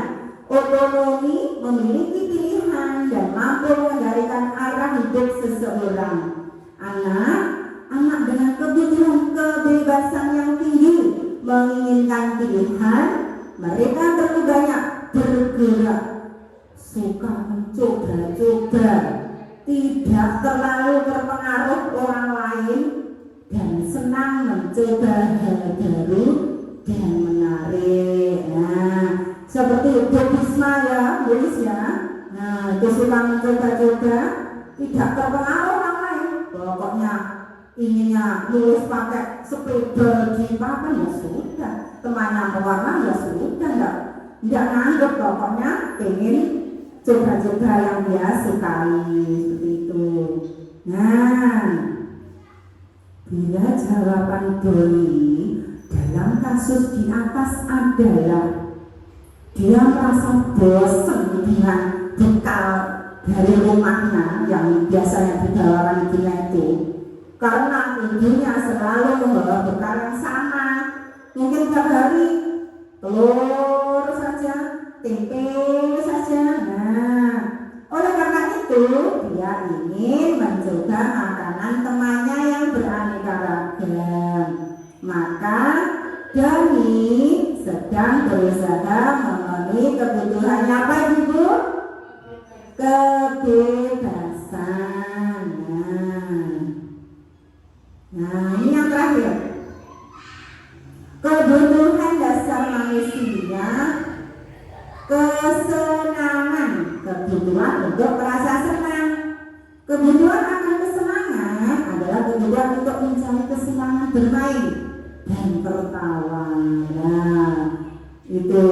otonomi, memiliki pilihan, dan mampu mengendalikan arah hidup seseorang. Anak dengan kebutuhan kebebasan yang tinggi menginginkan pilihan. Mereka perlu banyak bergerak, suka mencoba-coba, tidak terlalu terpengaruh orang lain, dan senang mencoba hal baru dan menarik. Nah, seperti Budisma ya, Buddhis ya. Nah, itu suka mencoba-coba, tidak terpengaruh orang lain. Pokoknya inginnya lulus pakai sepeda di papan ya sudah, temannya pewarna ya sudah, enggak nganggep, pokoknya pengen coba-coba yang dia sukai, seperti itu. Nah, bila jawaban Doni dalam kasus di atas adalah dia merasa bosan dengan bekal dari rumahnya yang biasanya dibawakan ibunya itu, karena ibunya selalu membawa bekal yang sama, mungkin tiap hari telur saja, tempe saja. Nah, oleh karena itu dia ingin mencoba makanan temannya yang beraneka ragam. Maka Doni sedang berusaha memenuhi kebutuhannya apa ibu? Kebebasan. Nah, ini yang terakhir. Kebutuhan dasar manusia, kesenangan, kebutuhan untuk merasa senang. Kebutuhan akan kesenangan adalah kebutuhan untuk mencari kesenangan bermain dan tertawa. Nah, itu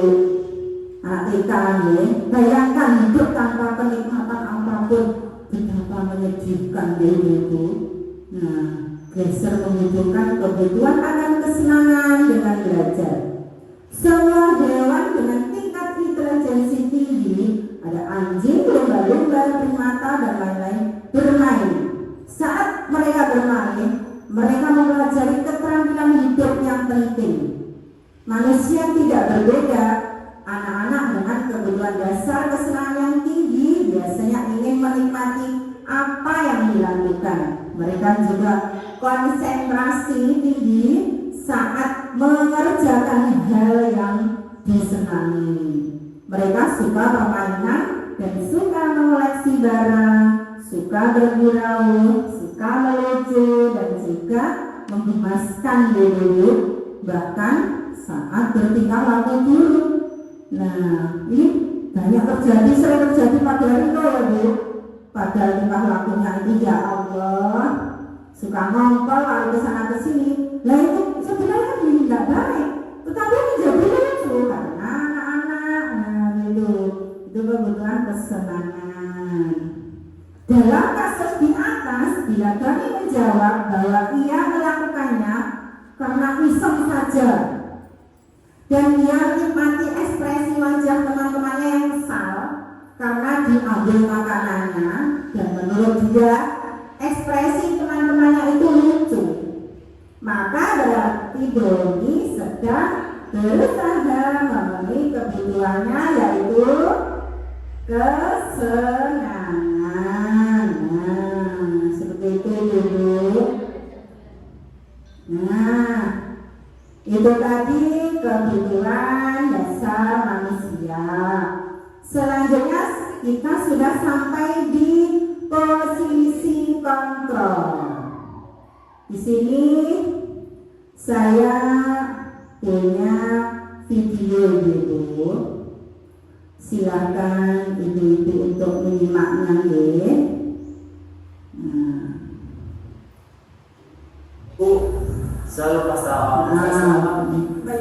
anak TK ya. Bayangkan hidup tanpa kenikmatan apapun, betapa menyedihkan diri itu. Nah, Glaser menghubungkan kebutuhan akan kesenangan dengan belajar. Semua hewan dengan tingkat intelijensi tinggi, ada anjing, lumba-lumba, primata, dan lain-lain, bermain. Saat mereka bermain, mereka mempelajari keterampilan hidup yang penting. Manusia tidak berbeda. Anak-anak dengan kebutuhan dasar kesenangan yang tinggi biasanya ingin menikmati apa yang dilakukan. Mereka juga konsentrasi tinggi saat mengerjakan hal yang disenangi. Mereka suka permainan dan suka mengoleksi barang, suka bergurau, suka melucu, dan juga menggemaskan diri, bahkan saat bertingkah laku buruk. Nah, ini banyak terjadi, sering terjadi pada Rino ya Bu. Pada tingkah lakunya itu ya Allah, suka ngompol lalu ke sana ke sini. Nah itu sebenarnya tidak baik, tetapi menjadi lucu karena anak-anak. Nah itu kebutuhan kesenangan. Dalam kasus di atas, bila Doni menjawab bahwa ia melakukannya karena iseng saja, dan dia menikmati ekspresi wajah teman-temannya yang kesal karena diambil makanannya, dan menurut dia ekspresi teman-temannya itu lucu, maka berarti Doni sedang berusaha memenuhi kebutuhannya, yaitu kesenangan. Nah, seperti itu dulu. Nah, itu tadi kebutuhan dasar manusia. Selanjutnya kita sudah sampai di posisi kontrol. Di sini saya punya video dulu. Silakan ibu-ibu untuk menyimaknya ya. Nah. Bu, selalu pasal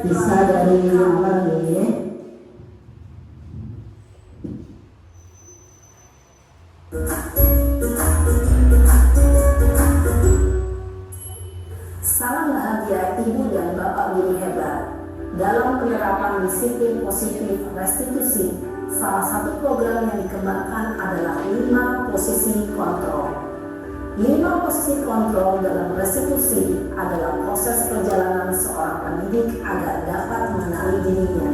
bisa dari awal ya. Salam bahagia ibu dan bapak guru hebat dalam penerapan disiplin positif restitusi Salah satu program yang dikembangkan adalah 5 posisi kontrol. 5 posisi kontrol dalam restitusi adalah proses perjalanan seorang pendidik agar dapat mengenali dirinya.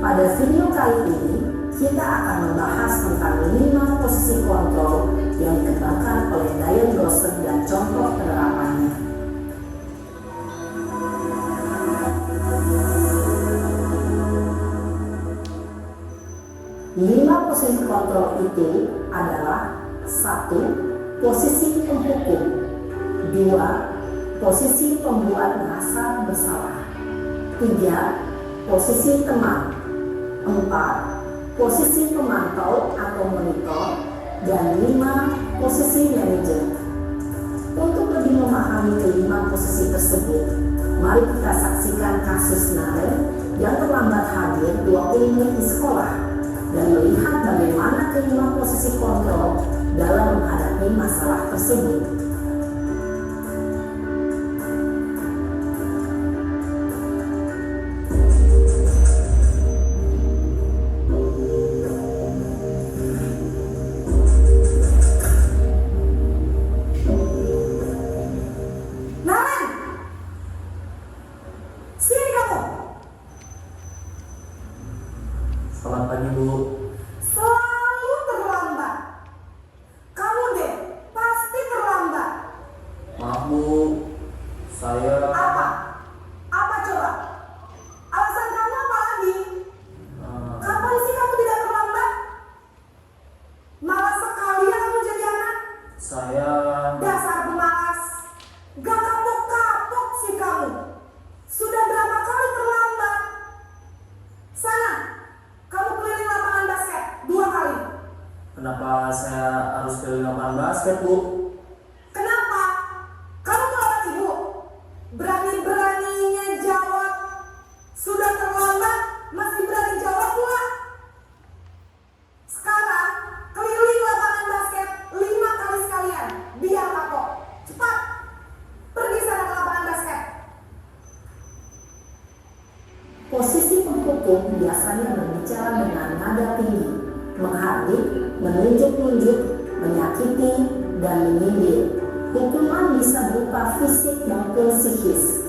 Pada video kali ini, kita akan membahas tentang 5 posisi kontrol yang dikembangkan oleh Diane Dawson dan contoh penerapannya. 5 posisi kontrol itu adalah 1. Posisi penghukum, 2. Posisi pembuat merasa bersalah, 3. Posisi teman, 4. Posisi pemantau atau monitor, dan 5. Posisi manajer. Untuk lebih memahami kelima posisi tersebut, mari kita saksikan kasus Naren yang terlambat hadir 20 menit di sekolah dan melihat bagaimana kelima posisi kontrol dalam menghadapi masalah tersebut. Naren, sini kamu. Selamat pagi, Bu. Selalu terlambat. Kamu deh, pasti terlambat. Maaf, Bu. Saya Apa? Apa coba? Alasan kamu apa lagi? eh, Kapan sih kamu tidak terlambat? Malas sekali ya kamu jadi anak. saya Dasar pemalas. Gak kapok-kapok sih kamu. Sudah berapa kali terlambat? Sana, kamu keliling lapangan basket 2 kali. Kenapa saya harus keliling lapangan basket, Bu? Kenapa? Kamu merawat ibu. Berani-beraninya jawab. Sudah terlambat, masih berani jawab pula. Sekarang, keliling lapangan basket 5 kali sekalian. Biar kapok. Cepat. Pergi sana ke lapangan basket. Posisi penghukum biasanya berbicara dengan nada tinggi, menghardik, menunjuk-nunjuk, menyakiti, dan menyindir. Hukuman bisa berupa fisik maupun psikis.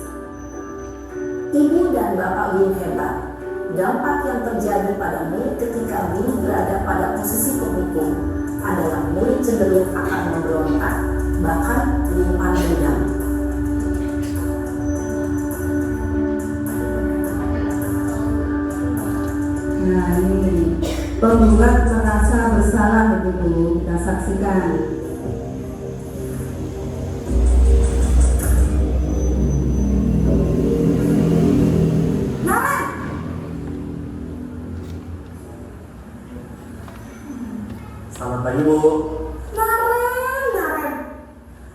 Ibu dan bapak guru hebat. Dampak yang terjadi pada murid ketika guru berada pada posisi penghukum adalah murid cenderung akan memberontak, bahkan menyimpan dendam. Nah ini, pembuat merasa bersalah begitu, kita saksikan. Naren, Selamat pagi, Bu. Naren,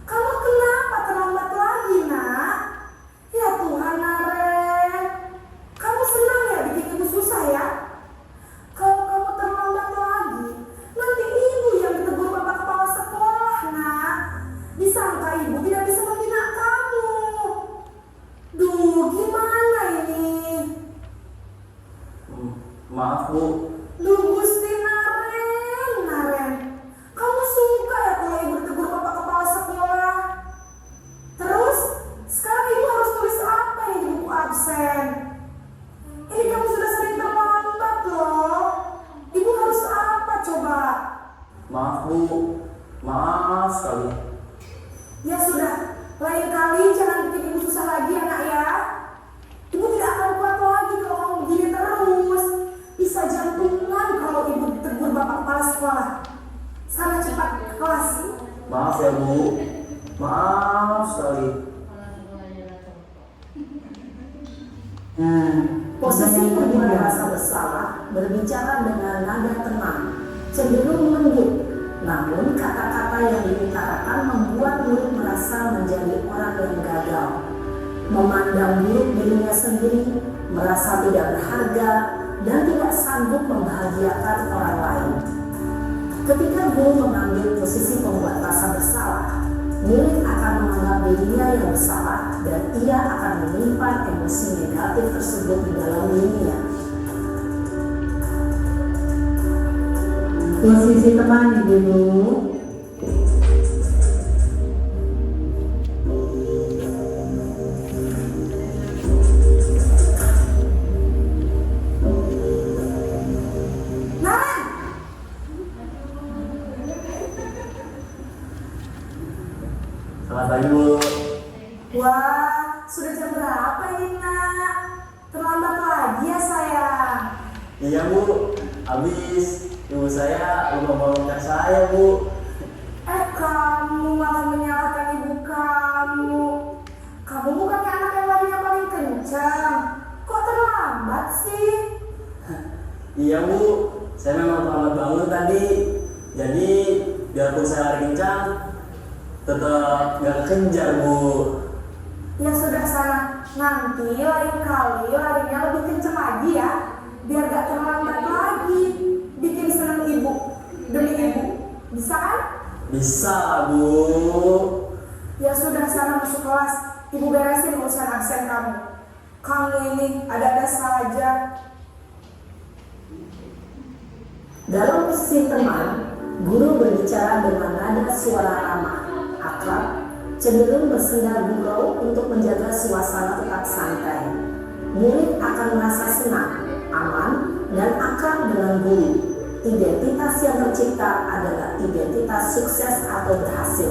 kamu kenapa terlambat lagi nak? Ya Tuhan Naren, kamu senang ya bikin ibu susah ya? Kalau kamu terlambat lagi, nanti ibu yang ditegur bapak kepala sekolah nak. Disangka ibu tidak bisa membina kamu. Duh, gimana ini? Maaf, Bu. Duh Gusti Naren, kamu suka ya kalau ibu ditegur bapak kepala sekolah? Terus, sekarang ibu harus tulis apa yang di buku absen? Ini kamu sudah sering terlambat loh. Ibu harus apa coba? Maaf, Bu. Maaf sekali. Ya sudah, lain kali jangan bikin ibu susah lagi anak ya. Ibu tidak akan kuat lagi kalau kamu begini terus. Bisa jantungan kalau ibu ditegur bapak kepala sekolah. Sana cepat ke kelas. Maaf ya, Bu. Maaf sekali. Nah, Posisi pembuat rasa bersalah berbicara dengan nada tenang, cenderung lembut. Namun kata-kata yang diutarakan membuat murid merasa menjadi orang yang gagal, memandang buruk dirinya sendiri, merasa tidak berharga, dan tidak sanggup membahagiakan orang lain. Ketika guru mengambil posisi pembuat rasa bersalah, murid akan menganggap dirinya yang bersalah dan ia akan menyimpan emosi negatif tersebut di dalam dirinya. Posisi teman dulu. Selamat pagi Bu. Wah, sudah jam berapa ini nak? Terlambat lagi ya sayang. Iya Bu, habis ibu saya lupa bangunkan saya Bu. Kamu malah menyalahkan ibu kamu. Kamu bukannya anak yang larinya paling kencang. Kok terlambat sih? Iya Bu, saya memang terlambat bangun tadi. Jadi biarpun saya lari kencang, tetap gak kejar Bu. Ya sudah sana, nanti lain kali larinya lebih kencang lagi ya. Biar gak terlambat lagi. Bikin senang ibu, demi ibu. Bisa kan? Bisa Bu. Ya sudah sana masuk kelas. Ibu beresin urusan absen kamu. Kamu ini ada-ada saja. Dalam posisi teman, guru berbicara dengan nada suara ramah, akrab, cenderung bersenda gurau untuk menjaga suasana tetap santai. Murid akan merasa senang, aman, dan akrab dengan guru. Identitas yang tercipta adalah identitas sukses atau berhasil.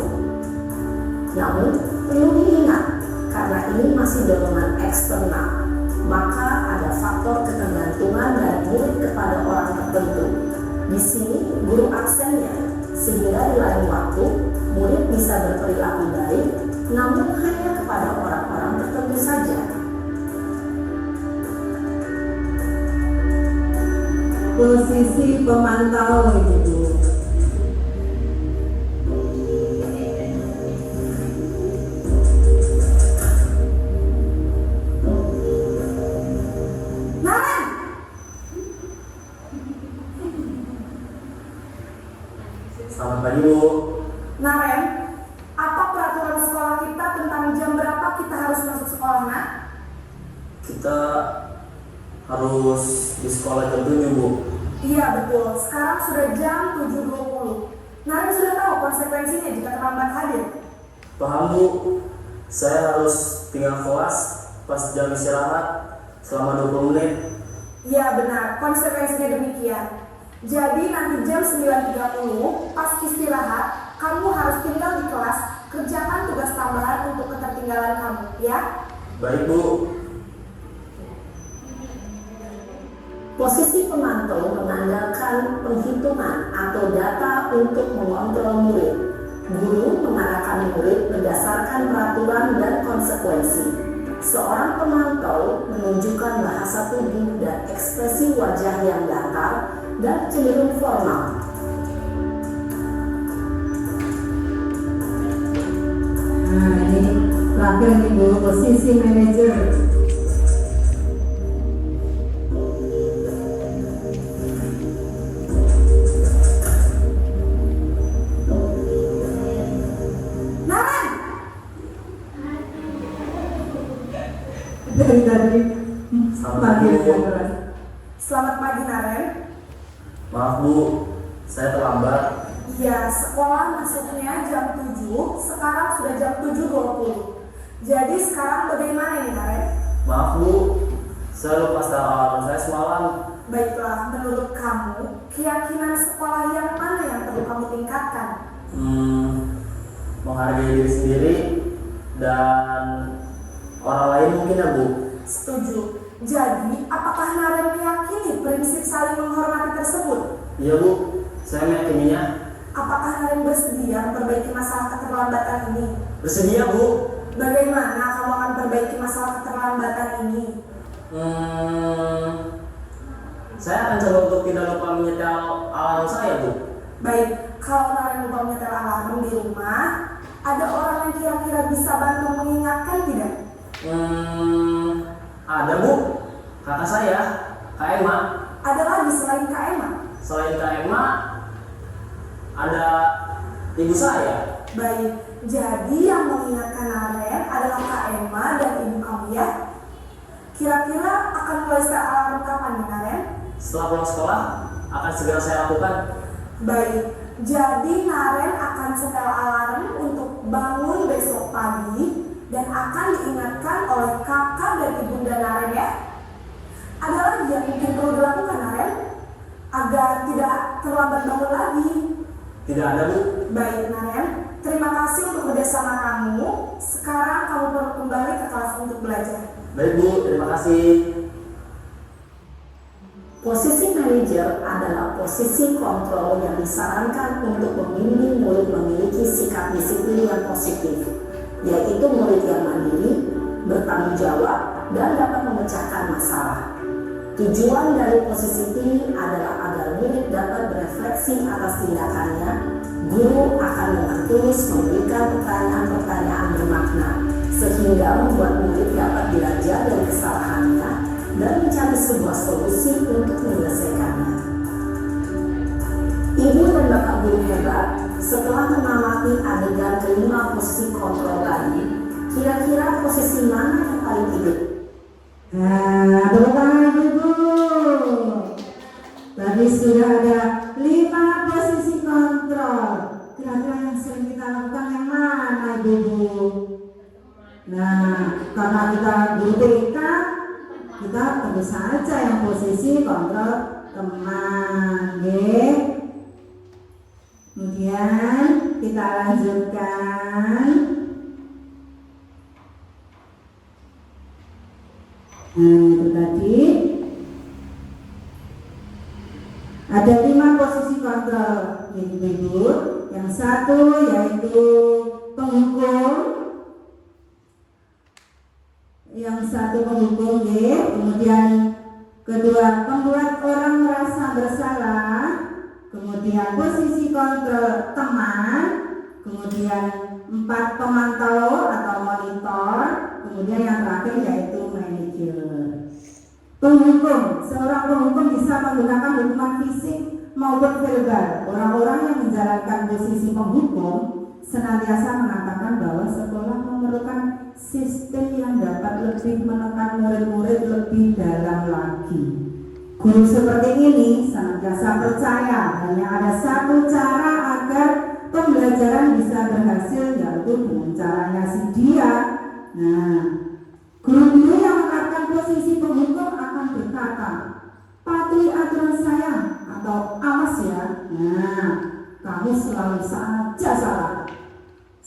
Namun, perlu diingat, karena ini masih dorongan eksternal, maka ada faktor ketergantungan dari murid kepada orang tertentu. Di sini, guru aksennya, sehingga di lain waktu, murid bisa berperilaku baik, namun hanya kepada orang-orang tertentu saja. Posisi pemantau ibu. Selamat pagi Bu. Naren, apa peraturan sekolah kita tentang jam berapa kita harus masuk sekolah, nak? Kita harus di sekolah jam 7 Bu. Iya betul, sekarang sudah jam 7.20. Naren sudah tahu konsekuensinya jika terlambat hadir. Paham Bu, saya harus tinggal kelas pas jam istirahat selama 20 menit. Iya benar, konsekuensinya demikian. Jadi nanti jam 9.30 pas istirahat, kamu harus tinggal di kelas, kerjakan tugas tambahan untuk ketertinggalan kamu, ya? Baik Bu. Posisi pemantau mengandalkan penghitungan atau data untuk mengontrol murid. Guru mengarahkan murid berdasarkan peraturan dan konsekuensi. Seorang pemantau menunjukkan bahasa tubuh dan ekspresi wajah yang datar dan cenderung formal. Nah ini terakhir nih Bu, posisi manajer. Dari tadi panggil keras. Selamat pagi Naren. Maaf Bu, saya terlambat. Iya, sekolah masuknya jam 7, sekarang sudah jam 7.20. Jadi sekarang bagaimana ini Naren? Maaf Bu, saya lupa setel alarm saya semalam. Baiklah, menurut kamu, keyakinan sekolah yang mana yang perlu kamu tingkatkan? Menghargai diri sendiri dan orang lain mungkin ya Bu. Setuju. Jadi, apakah Naren meyakini prinsip saling menghormati tersebut? Iya Bu, saya meyakininya. Apakah Naren bersedia memperbaiki masalah keterlambatan ini? Bersedia Bu. Bagaimana kamu akan perbaiki masalah keterlambatan ini? Saya akan coba untuk tidak lupa menyetel alarm saya Bu. Baik, kalau Naren lupa menyetel alarm di rumah, ada orang yang kira-kira bisa bantu mengingatkan tidak? Ada Bu, kakak saya, Kak Emma. Ada lagi selain Kak Emma? Selain Kak Emma, ada ibu saya. Baik, jadi yang mengingatkan Naren adalah Kak Emma dan ibu kamu ya? Kira-kira akan mulai setel alarm kapan nih Naren? Setelah pulang sekolah, akan segera saya lakukan. Baik, jadi Naren akan setel alarm untuk bangun besok pagi dan akan diingatkan oleh kakak dan ibunda Naren ya. Ada lagi yang mungkin perlu dilakukan Naren agar tidak terlambat bangun lagi? Tidak ada, Bu. Baik Naren, terima kasih untuk kerjasama kamu. Sekarang kamu perlu kembali ke kelas untuk belajar. Baik, Bu. Terima kasih. Posisi manajer adalah posisi kontrol yang disarankan untuk membimbing murid memiliki sikap disiplin yang positif, yaitu murid yang mandiri, bertanggung jawab, dan dapat memecahkan masalah. Tujuan dari posisi ini adalah agar murid dapat berefleksi atas tindakannya. Guru akan dengan tulus memberikan pertanyaan-pertanyaan bermakna, sehingga membuat murid dapat belajar dari kesalahannya dan mencari sebuah solusi untuk menyelesaikannya. Ibu dan bapak guru hebat, setelah mengamati adegan kelima posisi kontrol tadi, kira-kira posisi mana yang paling hidup? Nah, tepuk tangan Ibu. Tadi sudah ada 5 posisi kontrol. Kira-kira yang sering kita lakukan yang mana Ibu? Nah, karena kita guru TK, kita tentu saja yang posisi kontrol teman, nggih. Kemudian kita lanjutkan. Nah, itu tadi ada 5 posisi kontrol, Ibu. Yang satu yaitu penghukum. Yang satu penghukum, kemudian kedua pembuat orang merasa bersalah, kemudian posisi kontrol teman, kemudian 4 pemantau atau monitor, kemudian yang terakhir yaitu manajer. Penghukum, seorang penghukum bisa menggunakan hukuman fisik maupun verbal. Orang-orang yang menjalankan posisi penghukum senantiasa mengatakan bahwa sekolah memerlukan sistem yang dapat lebih menekan murid-murid lebih dalam lagi. Guru seperti ini senantiasa percaya hanya ada satu cara agar pembelajaran bisa berhasil, yaitu dengan caranya si dia. Nah, guru-guru yang menerapkan posisi penghukum akan berkata, "Patuhi aturan saya," atau "awas ya." Nah, kamu selalu saja salah.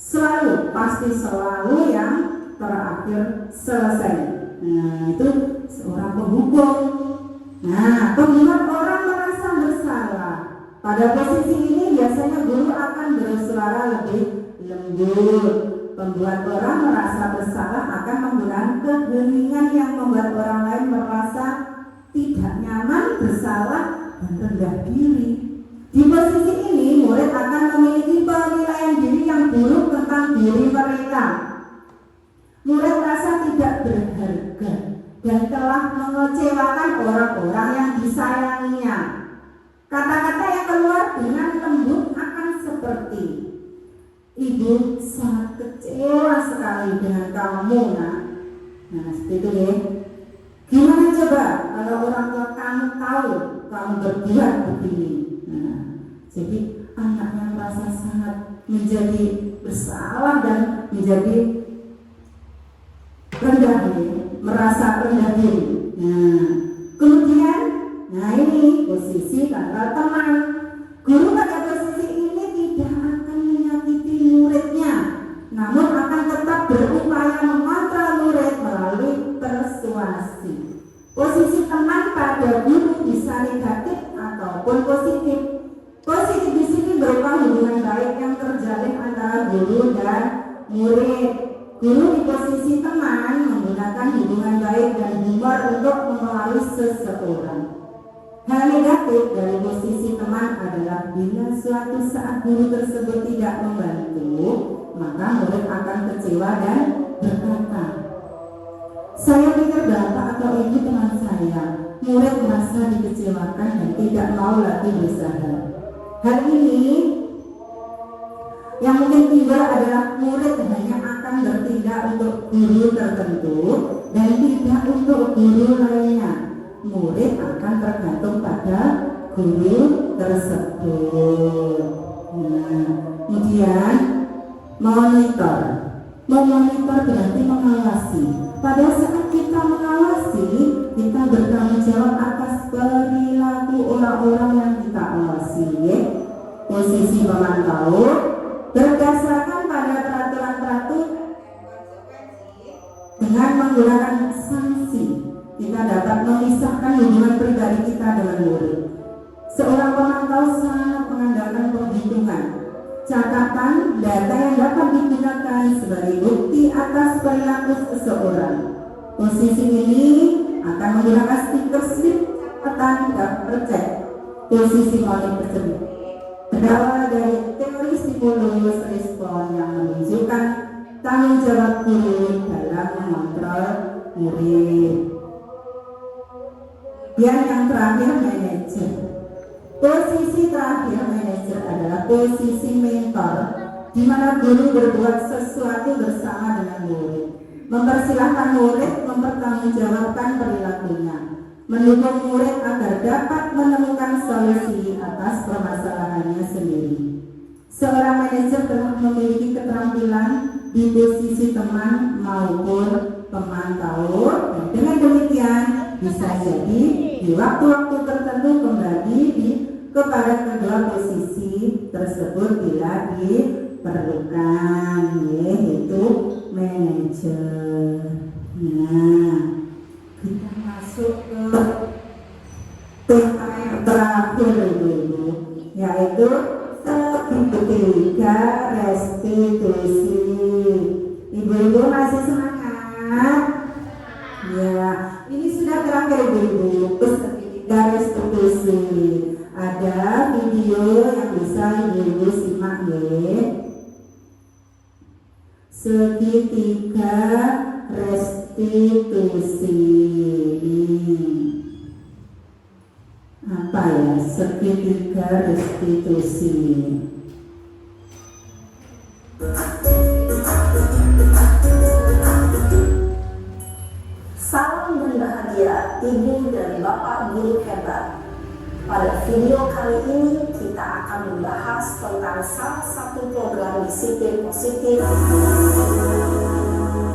Selalu, pasti selalu yang terakhir selesai. Nah, itu seorang penghukum. Nah, pembuat orang merasa bersalah. Pada posisi ini biasanya guru akan bersuara lebih lembut. Pembuat orang merasa bersalah akan menggunakan keheningan yang membuat orang lain merasa tidak nyaman, bersalah, dan rendah diri. Di posisi ini, murid akan memiliki penilaian diri yang buruk tentang diri mereka. Murid merasa tidak berharga dan telah mengecewakan orang-orang yang disayanginya. Kata-kata yang keluar dengan lembut akan seperti, "Ibu sangat kecewa sekali dengan kamu, nak." Nah, seperti itu ya. Gimana coba kalau orang tua kamu tahu kamu berbuat begini? Nah, jadi anaknya merasa sangat menjadi bersalah dan menjadi rendah diri, merasa rendah diri. Nah, kemudian, nah ini posisi kata teman. Guru pada posisi ini tidak akan menyakiti muridnya, namun akan tetap berupaya mengontrol murid melalui persuasi. Posisi teman pada guru bisa negatif ataupun positif. Positif di sini berupa hubungan baik yang terjalin antara guru dan murid. Guru di posisi teman menggunakan hubungan baik dan humor untuk memelihara seseorang. Hal negatif dari posisi teman adalah bila suatu saat guru tersebut tidak membantu, maka murid akan kecewa dan berkata, "Saya pikir bapak atau ibu teman saya." Murid merasa dikecewakan dan tidak mau lagi berusaha. Hal ini yang mungkin timbul adalah murid hanya akan bertindak untuk guru tertentu dan tidak untuk guru lainnya. Murid akan tergantung pada guru tersebut. ya. Posisi pemantau berdasarkan pada peraturan-peraturan dengan menggunakan sanksi kita dapat memisahkan hubungan pribadi kita dengan murid. Seorang pemantau sangat mengandalkan penghitungan, catatan, data yang dapat digunakan sebagai bukti atas perilaku seseorang. Posisi ini akan menggunakan stiker slip catatan daftar cek posisi murid tersebut. Berawal dari teori stimulus respon yang menunjukkan tanggung jawab guru dalam mengontrol murid. Yang terakhir, manajer. Posisi terakhir manajer adalah posisi mentor, di mana guru berbuat sesuatu bersama dengan murid, mempersilahkan murid mempertanggungjawabkan perilakunya, mendukung murid agar dapat menemukan solusi atas permasalahannya sendiri. Seorang manajer telah memiliki keterampilan di posisi teman maupun pemantau, dan dengan demikian bisa jadi di waktu-waktu tertentu kembali kepada kedua posisi tersebut bila diperlukan, yaitu manajer. Nah, kita masuk ke tema yang terakhir dulu, yaitu ketiga, restitusi. Ibu-ibu masih semangat? Ya, ini sudah terakhir ibu-ibu. Ketiga, restitusi. Ada video yang bisa ibu-ibu simak ya. Segitiga restitusi. Apa ya segitiga restitusi? Salam dan bahagia ibu dari bapak guru hebat. Pada video kali ini kita akan membahas tentang salah satu program disiplin positif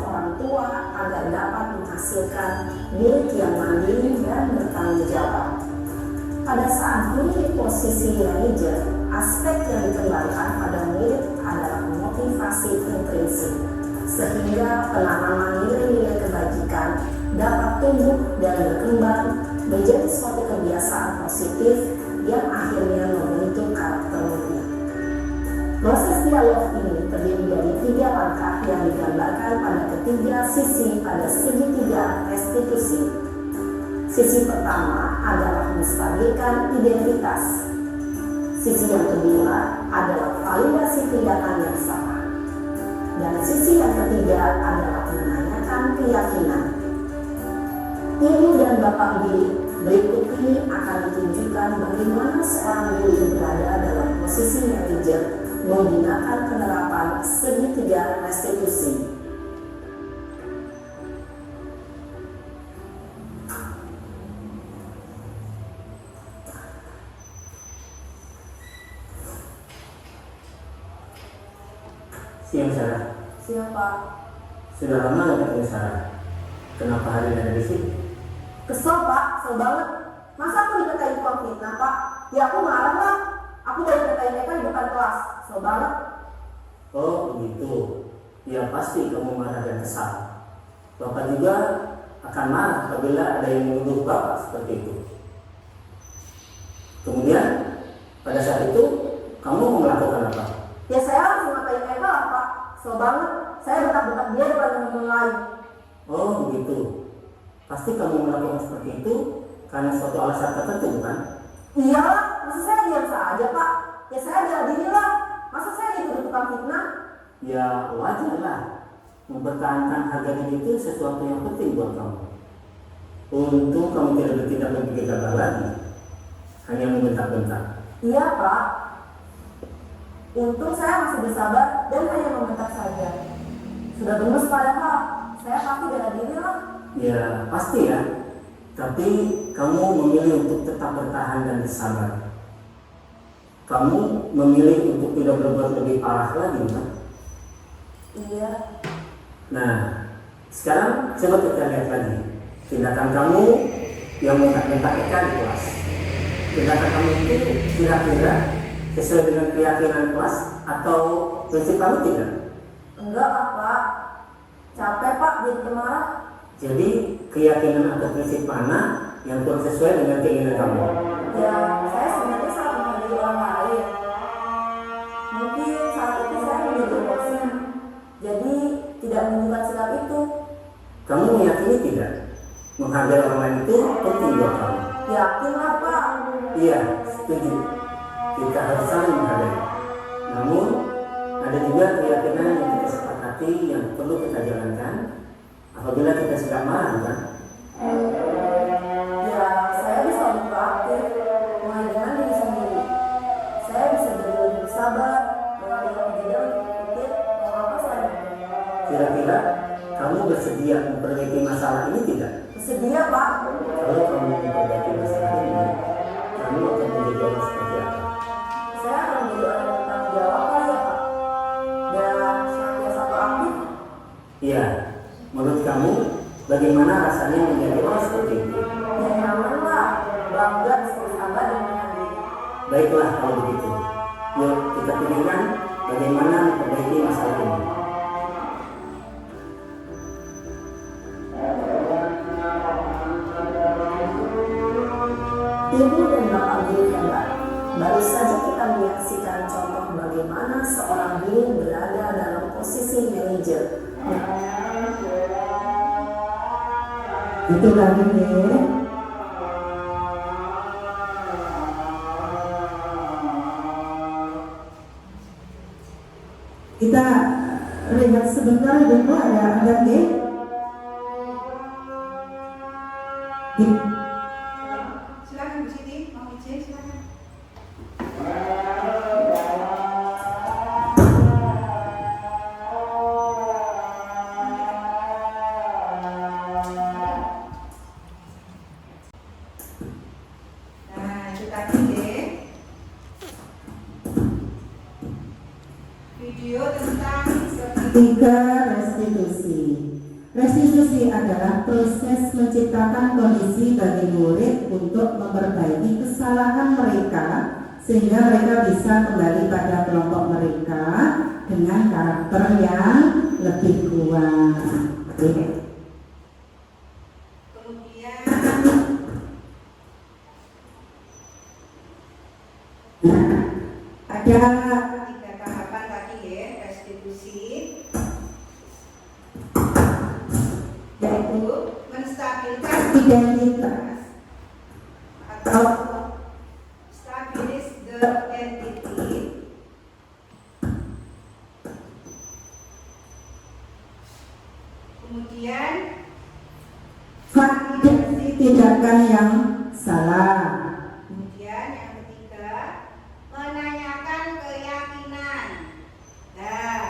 orang tua agar dapat menghasilkan murid yang mandiri dan bertanggung jawab. Pada saat guru di posisi manajer, aspek yang dikembangkan pada murid adalah motivasi intrinsik, sehingga penanaman nilai-nilai kebajikan dapat tumbuh dan berkembang menjadi suatu kebiasaan positif yang akhirnya membentuk karakter murid. Proses dialog ini terdiri dari 3 langkah yang digambarkan pada ketiga sisi pada segitiga restitusi. Sisi pertama adalah menstabilkan identitas. Sisi yang kedua adalah validasi tindakan yang salah. Dan sisi yang ketiga adalah menanyakan keyakinan. Ibu dan bapak guru, berikut ini akan ditunjukkan bagaimana seorang guru berada dalam posisi manajer menggunakan penerapan segitiga restitusi. Siang Sarah. Siapa? Sudah lama nggak ketemu Sarah? Kenapa hari ini ada di sini? Kesel pak, kesel banget. Masa aku dikatain tukang fitnah pak? Ya aku marah lah. Aku udah dikatain Eka di depan kelas. Kesel banget. Oh begitu. Ya pasti kamu marah dan kesal. Bapak juga akan marah apabila ada yang menuduh Bapak seperti itu. Kemudian pada saat itu kamu mau melakukan apa? Ya saya harus ngatain Eka lah pak. Kesel banget. Saya bentak-bentak dia depan teman-teman lain. Oh begitu. Pasti kamu melakukan seperti itu karena suatu alasan tertentu, bukan? Iyalah, masa saya diam saja pak? Ya saya bela diri lah. Masa saya dituduh tukang fitnah? Ya wajar lah. Mempertahankan harga diri itu sesuatu yang penting buat kamu. Untung kamu tidak bertindak lebih gegabah lagi, hanya membentak-bentak. Iya pak. Untung saya masih bersabar dan hanya membentak saja. Sudah gemes padahal, saya pasti bela diri lah. Ya pasti ya. Tapi kamu memilih untuk tetap bertahan dan bersabar. Kamu memilih untuk tidak berbuat lebih parah lagi, bukan? Iya. Nah, sekarang coba kita lihat lagi tindakan kamu yang membentak-bentak Eka di kelas. Tindakan kamu itu kira-kira sesuai dengan keyakinan kelas atau prinsip kamu tidak? Enggak lah, Pak. Capek, Pak, jadi pemarah. Jadi keyakinan atau prinsip mana yang kurang sesuai dengan keinginan kamu? Ya, saya sebenarnya sangat menghargai orang lain. Mungkin saat itu saya menjadi emosi, jadi tidak menunjukkan sikap itu. Kamu meyakini tidak? Menghargai orang lain itu penting buat kamu. Yakin lah, Pak. Iya, setuju. Kita harus saling menghargai. Namun, ada juga keyakinan yang kita sepakati yang perlu kita jalankan apabila kita sedang marah, kan? Ya, saya bisa lebih proaktif, mulai dengan diri sendiri. Saya bisa jadi lebih bersabar, mengambil kejadian untuk berpikir mau apa saya. Kira-kira kamu bersedia memperbaiki masalah ini tidak? Bersedia, Pak. Kalau kamu memperbaiki masalah ini, kamu akan menjadi orang seperti apa? Saya akan menjadi orang yang bertanggung jawab kali ya, Pak. Dan saya satu aktif. Iya, menurut kamu bagaimana rasanya menjadi orang seperti itu? Ya nyaman lah, bangga bisa bersabar dan mengerti. Baiklah kalau begitu. Yuk kita pikirkan bagaimana memperbaiki masalah ini. Ibu dan Bapak guru hebat. Baru saja kita menyaksikan contoh bagaimana seorang guru berada dalam posisi manajer. Itu lagi nih. Kita lihat sebentar dulu ada nih. Silakan Bu Siti, mau izin silakan. Nah, itu tadi deh video tentang Tiga, restitusi. Restitusi adalah proses menciptakan kondisi bagi murid untuk memperbaiki kesalahan mereka sehingga mereka bisa kembali pada kelompok mereka dengan karakter yang lebih kuat. kemudian Ada tiga tahapan tadi ya, restitusi, yaitu menstabilkan identitas atau stabilis the entity, kemudian validasi tindakan yang salah. kemudian yang ketiga menanyakan keyakinan. Nah,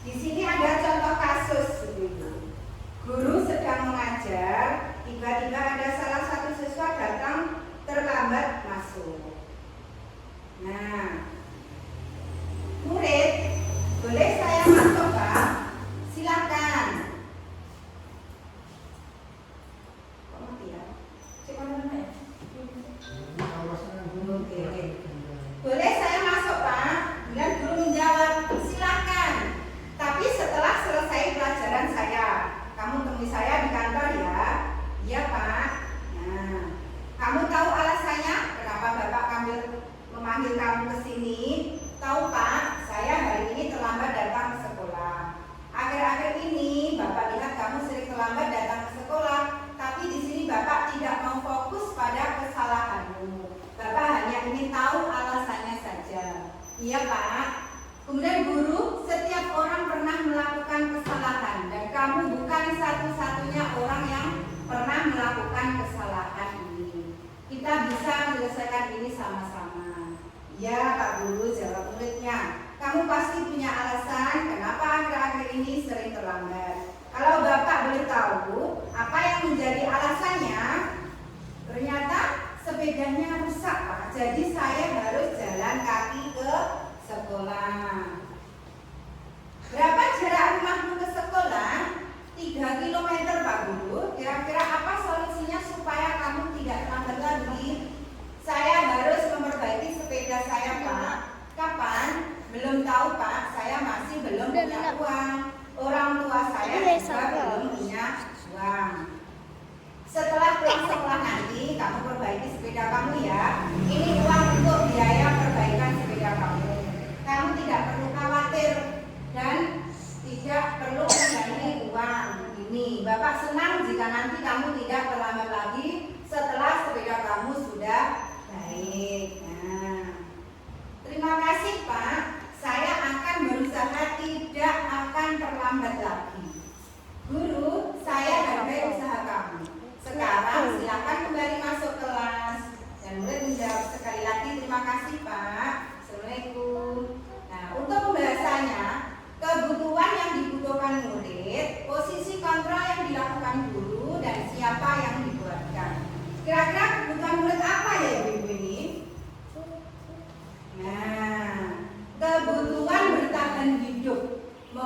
di sini ada contoh kasus Ibu. Guru sedang mengajar, tiba-tiba ada salah satu siswa datang terlambat masuk. Nah, murid, boleh saya masuk Pak? Silakan. Kok mati ya? Cek mana ya? Oke. Boleh saya masuk Pak? Kemudian guru menjawab, silakan. Tapi setelah selesai pelajaran saya, kamu temui saya di kantor ya. Iya Pak. Nah, kamu tahu alasannya kenapa Bapak memanggil kamu ke sini? Tahu Pak, saya hari ini terlambat datang ke sekolah. Akhir-akhir ini Bapak lihat kamu sering terlambat datang ke sekolah, tapi di sini Bapak tidak mau fokus pada kesalahanmu. Bapak hanya ingin tahu alasannya saja. Iya Pak. Kemudian guru, setiap orang pernah melakukan kesalahan dan kamu bukan satu-satunya orang yang pernah melakukan kesalahan ini. Kita bisa menyelesaikan ini sama-sama. Ya Pak Guru, jawab muridnya. Kamu pasti punya alasan kenapa akhir-akhir ini sering terlambat. Kalau Bapak boleh tahu apa yang menjadi alasannya? Ternyata sepedanya rusak Pak. Jadi saya harus jalan kaki ke sekolah. Berapa jarak rumahmu ke sekolah? 3 km Pak Guru. Kira-kira apa solusinya supaya kamu tidak terlambat lagi? Saya harus memperbaiki sepeda saya Pak.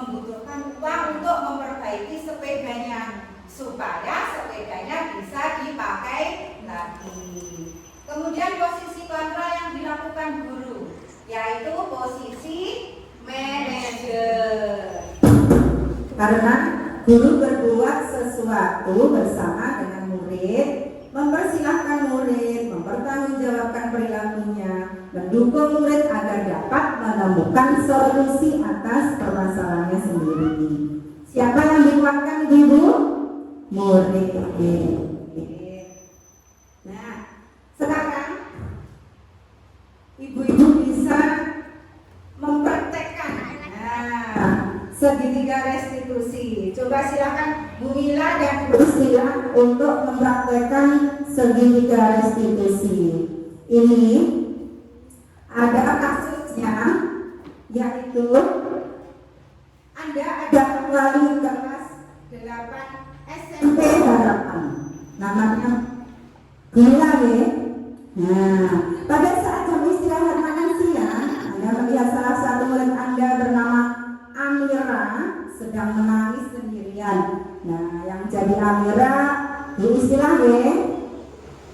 membutuhkan uang untuk memperbaiki sepedanya supaya sepedanya bisa dipakai lagi. Kemudian posisi kontra yang dilakukan guru, yaitu posisi manajer. Karena guru berbuat sesuatu bersama dengan murid, mempersilahkan murid, mempertanggungjawabkan perilakunya, mendukung murid agar dapat menemukan solusi atas permasalahannya sendiri. Siapa yang dikuatkan guru? Murid. Nah, sekarang ibu-ibu bisa mempraktekkan segitiga restitusi. Coba silakan Bu Mila dan Bu Sila untuk mempraktekkan segitiga restitusi. Ini ada kasusnya, yaitu Anda ada wali kelas 8 SMP Harapan, namanya Gila ya. Nah, pada saat jam istirahat makan siang, Anda melihat salah satu murid Anda bernama Amira sedang menangis sendirian. Nah, yang jadi Amira istilah ya,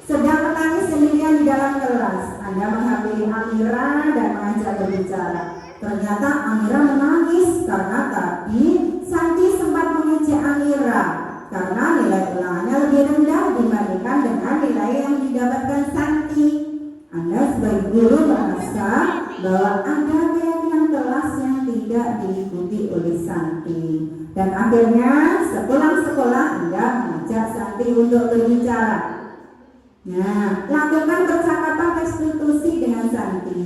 sedang menangis sendirian di dalam kelas. Anda menghampiri Amira dan mengajak berbicara. Ternyata Amira menangis karena tadi Santi sempat mengejek Amira karena nilai ulangannya lebih rendah dibandingkan dengan nilai yang didapatkan Santi. Anda sebagai guru merasa bahwa ada keyakinan kelas yang tidak diikuti oleh Santi, dan akhirnya sepulang sekolah Anda mengajak Santi untuk berbicara. Nah, lakukan percakapan restitusi dengan Santi.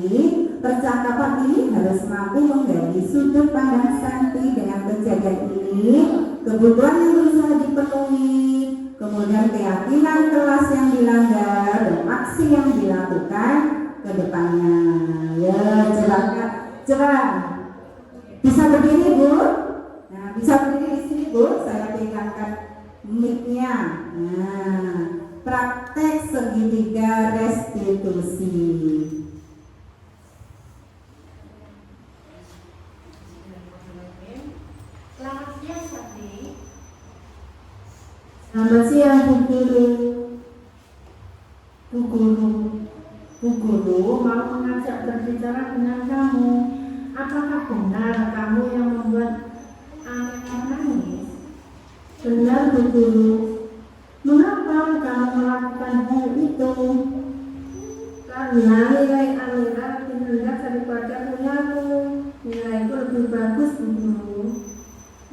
Percakapan ini harus mampu menggali sudut pandang Santi dengan kejadian ini, kebutuhan yang berusaha dipenuhi, kemudian keyakinan kelas yang dilanggar, dan aksi yang dilakukan ke depannya. Ya, coba bisa berdiri Bu? Nah, bisa berdiri di sini Bu, saya pegangkan mic-nya. Nah, praktek segitiga restitusi. Selamat siang, Santi. Selamat siang Bu Guru. Bu Guru mau mengajak berbicara dengan kamu. Apakah benar kamu yang membuat Amira nangis? Benar Bu Guru. Mengapa kamu melakukan hal itu? Karena nilai Amira lebih rendah daripada punyaku. Nilaiku lebih bagus Bu Guru.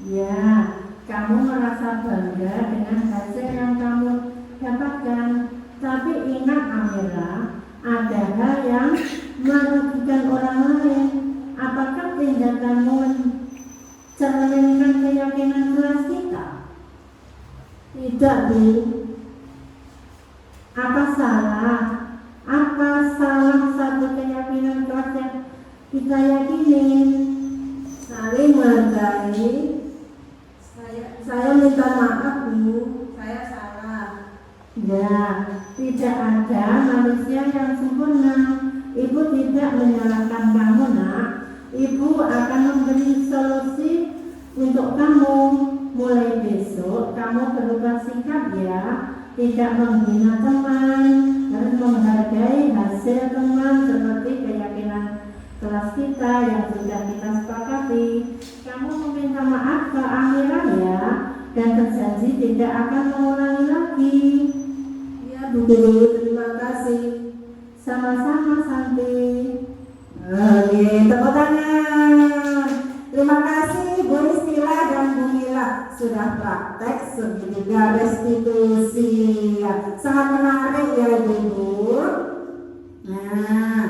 Ya, kamu merasa bangga dengan hasil yang kamu dapatkan. Tapi ingat Amira, ada hal yang merugikan orang lain. Apakah tindakanmu mencerminkan keyakinan kelas kita? Tidak, Bu. Apa salah satu keyakinan kelas yang kita yakini? Saling menghargai. Saya minta maaf Bu, saya salah. Ya, tidak ada manusia yang sempurna. Ibu tidak menyalahkan kamu nak. Ibu akan memberi solusi untuk kamu. Mulai besok kamu berubah sikap ya. Tidak menghina teman, harus menghargai hasil teman seperti keyakinan kelas kita yang sudah kita sepakati. Kamu meminta maaf ke Amira ya, dan berjanji tidak akan mengulangi lagi. Ya Bu Guru, terima kasih. Sama-sama Santi. Oke, tepuk tangan. Terima kasih Bu Istila dan Bu Mila sudah praktek segitiga restitusi. Sangat menarik ya Bu Guru. Nah,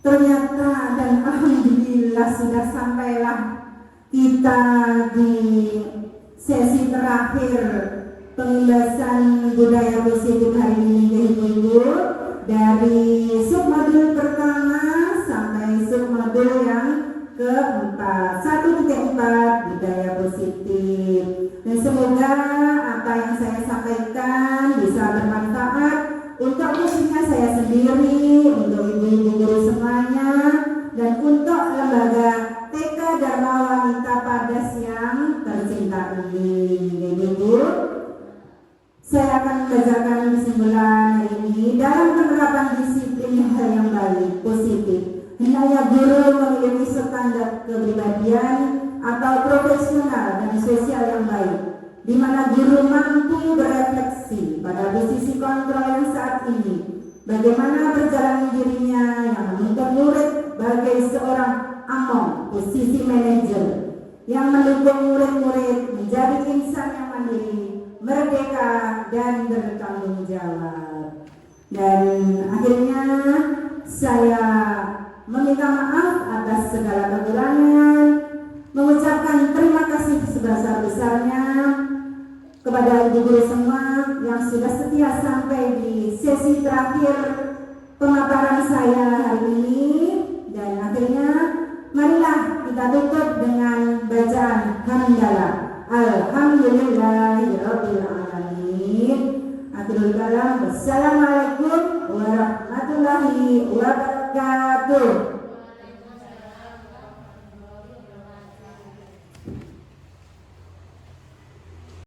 ternyata dan alhamdulillah sudah sampailah kita di sesi terakhir pengembasan budaya positif hari ini ya Ibu-ibu, dari submodul pertama sampai submodul yang keempat, 1.4 budaya positif. Dan semoga apa yang saya sampaikan bisa bermanfaat untuk khususnya saya sendiri, untuk ibu-ibu guru semuanya, dan untuk lembaga TK Dharma Saya guru memiliki standar kepribadian atau profesional dan sosial yang baik, di mana guru mampu berefleksi pada posisi kontrol yang saat ini, bagaimana perjalanan dirinya yang menuntut murid sebagai seorang among, posisi manajer, yang mendukung murid-murid menjadi insan yang mandiri, merdeka, dan bertanggung jawab. Dan akhirnya saya meminta maaf atas segala kekurangan, mengucapkan terima kasih sebesar-besarnya kepada ibu guru semua yang sudah setia sampai di sesi terakhir pemaparan saya hari ini. Dan akhirnya marilah kita tutup dengan bacaan hamdalah. Alhamdulillahirabbil alamin. Akhirul kalam. Wassalamualaikum warahmatullahi wabarakatuh.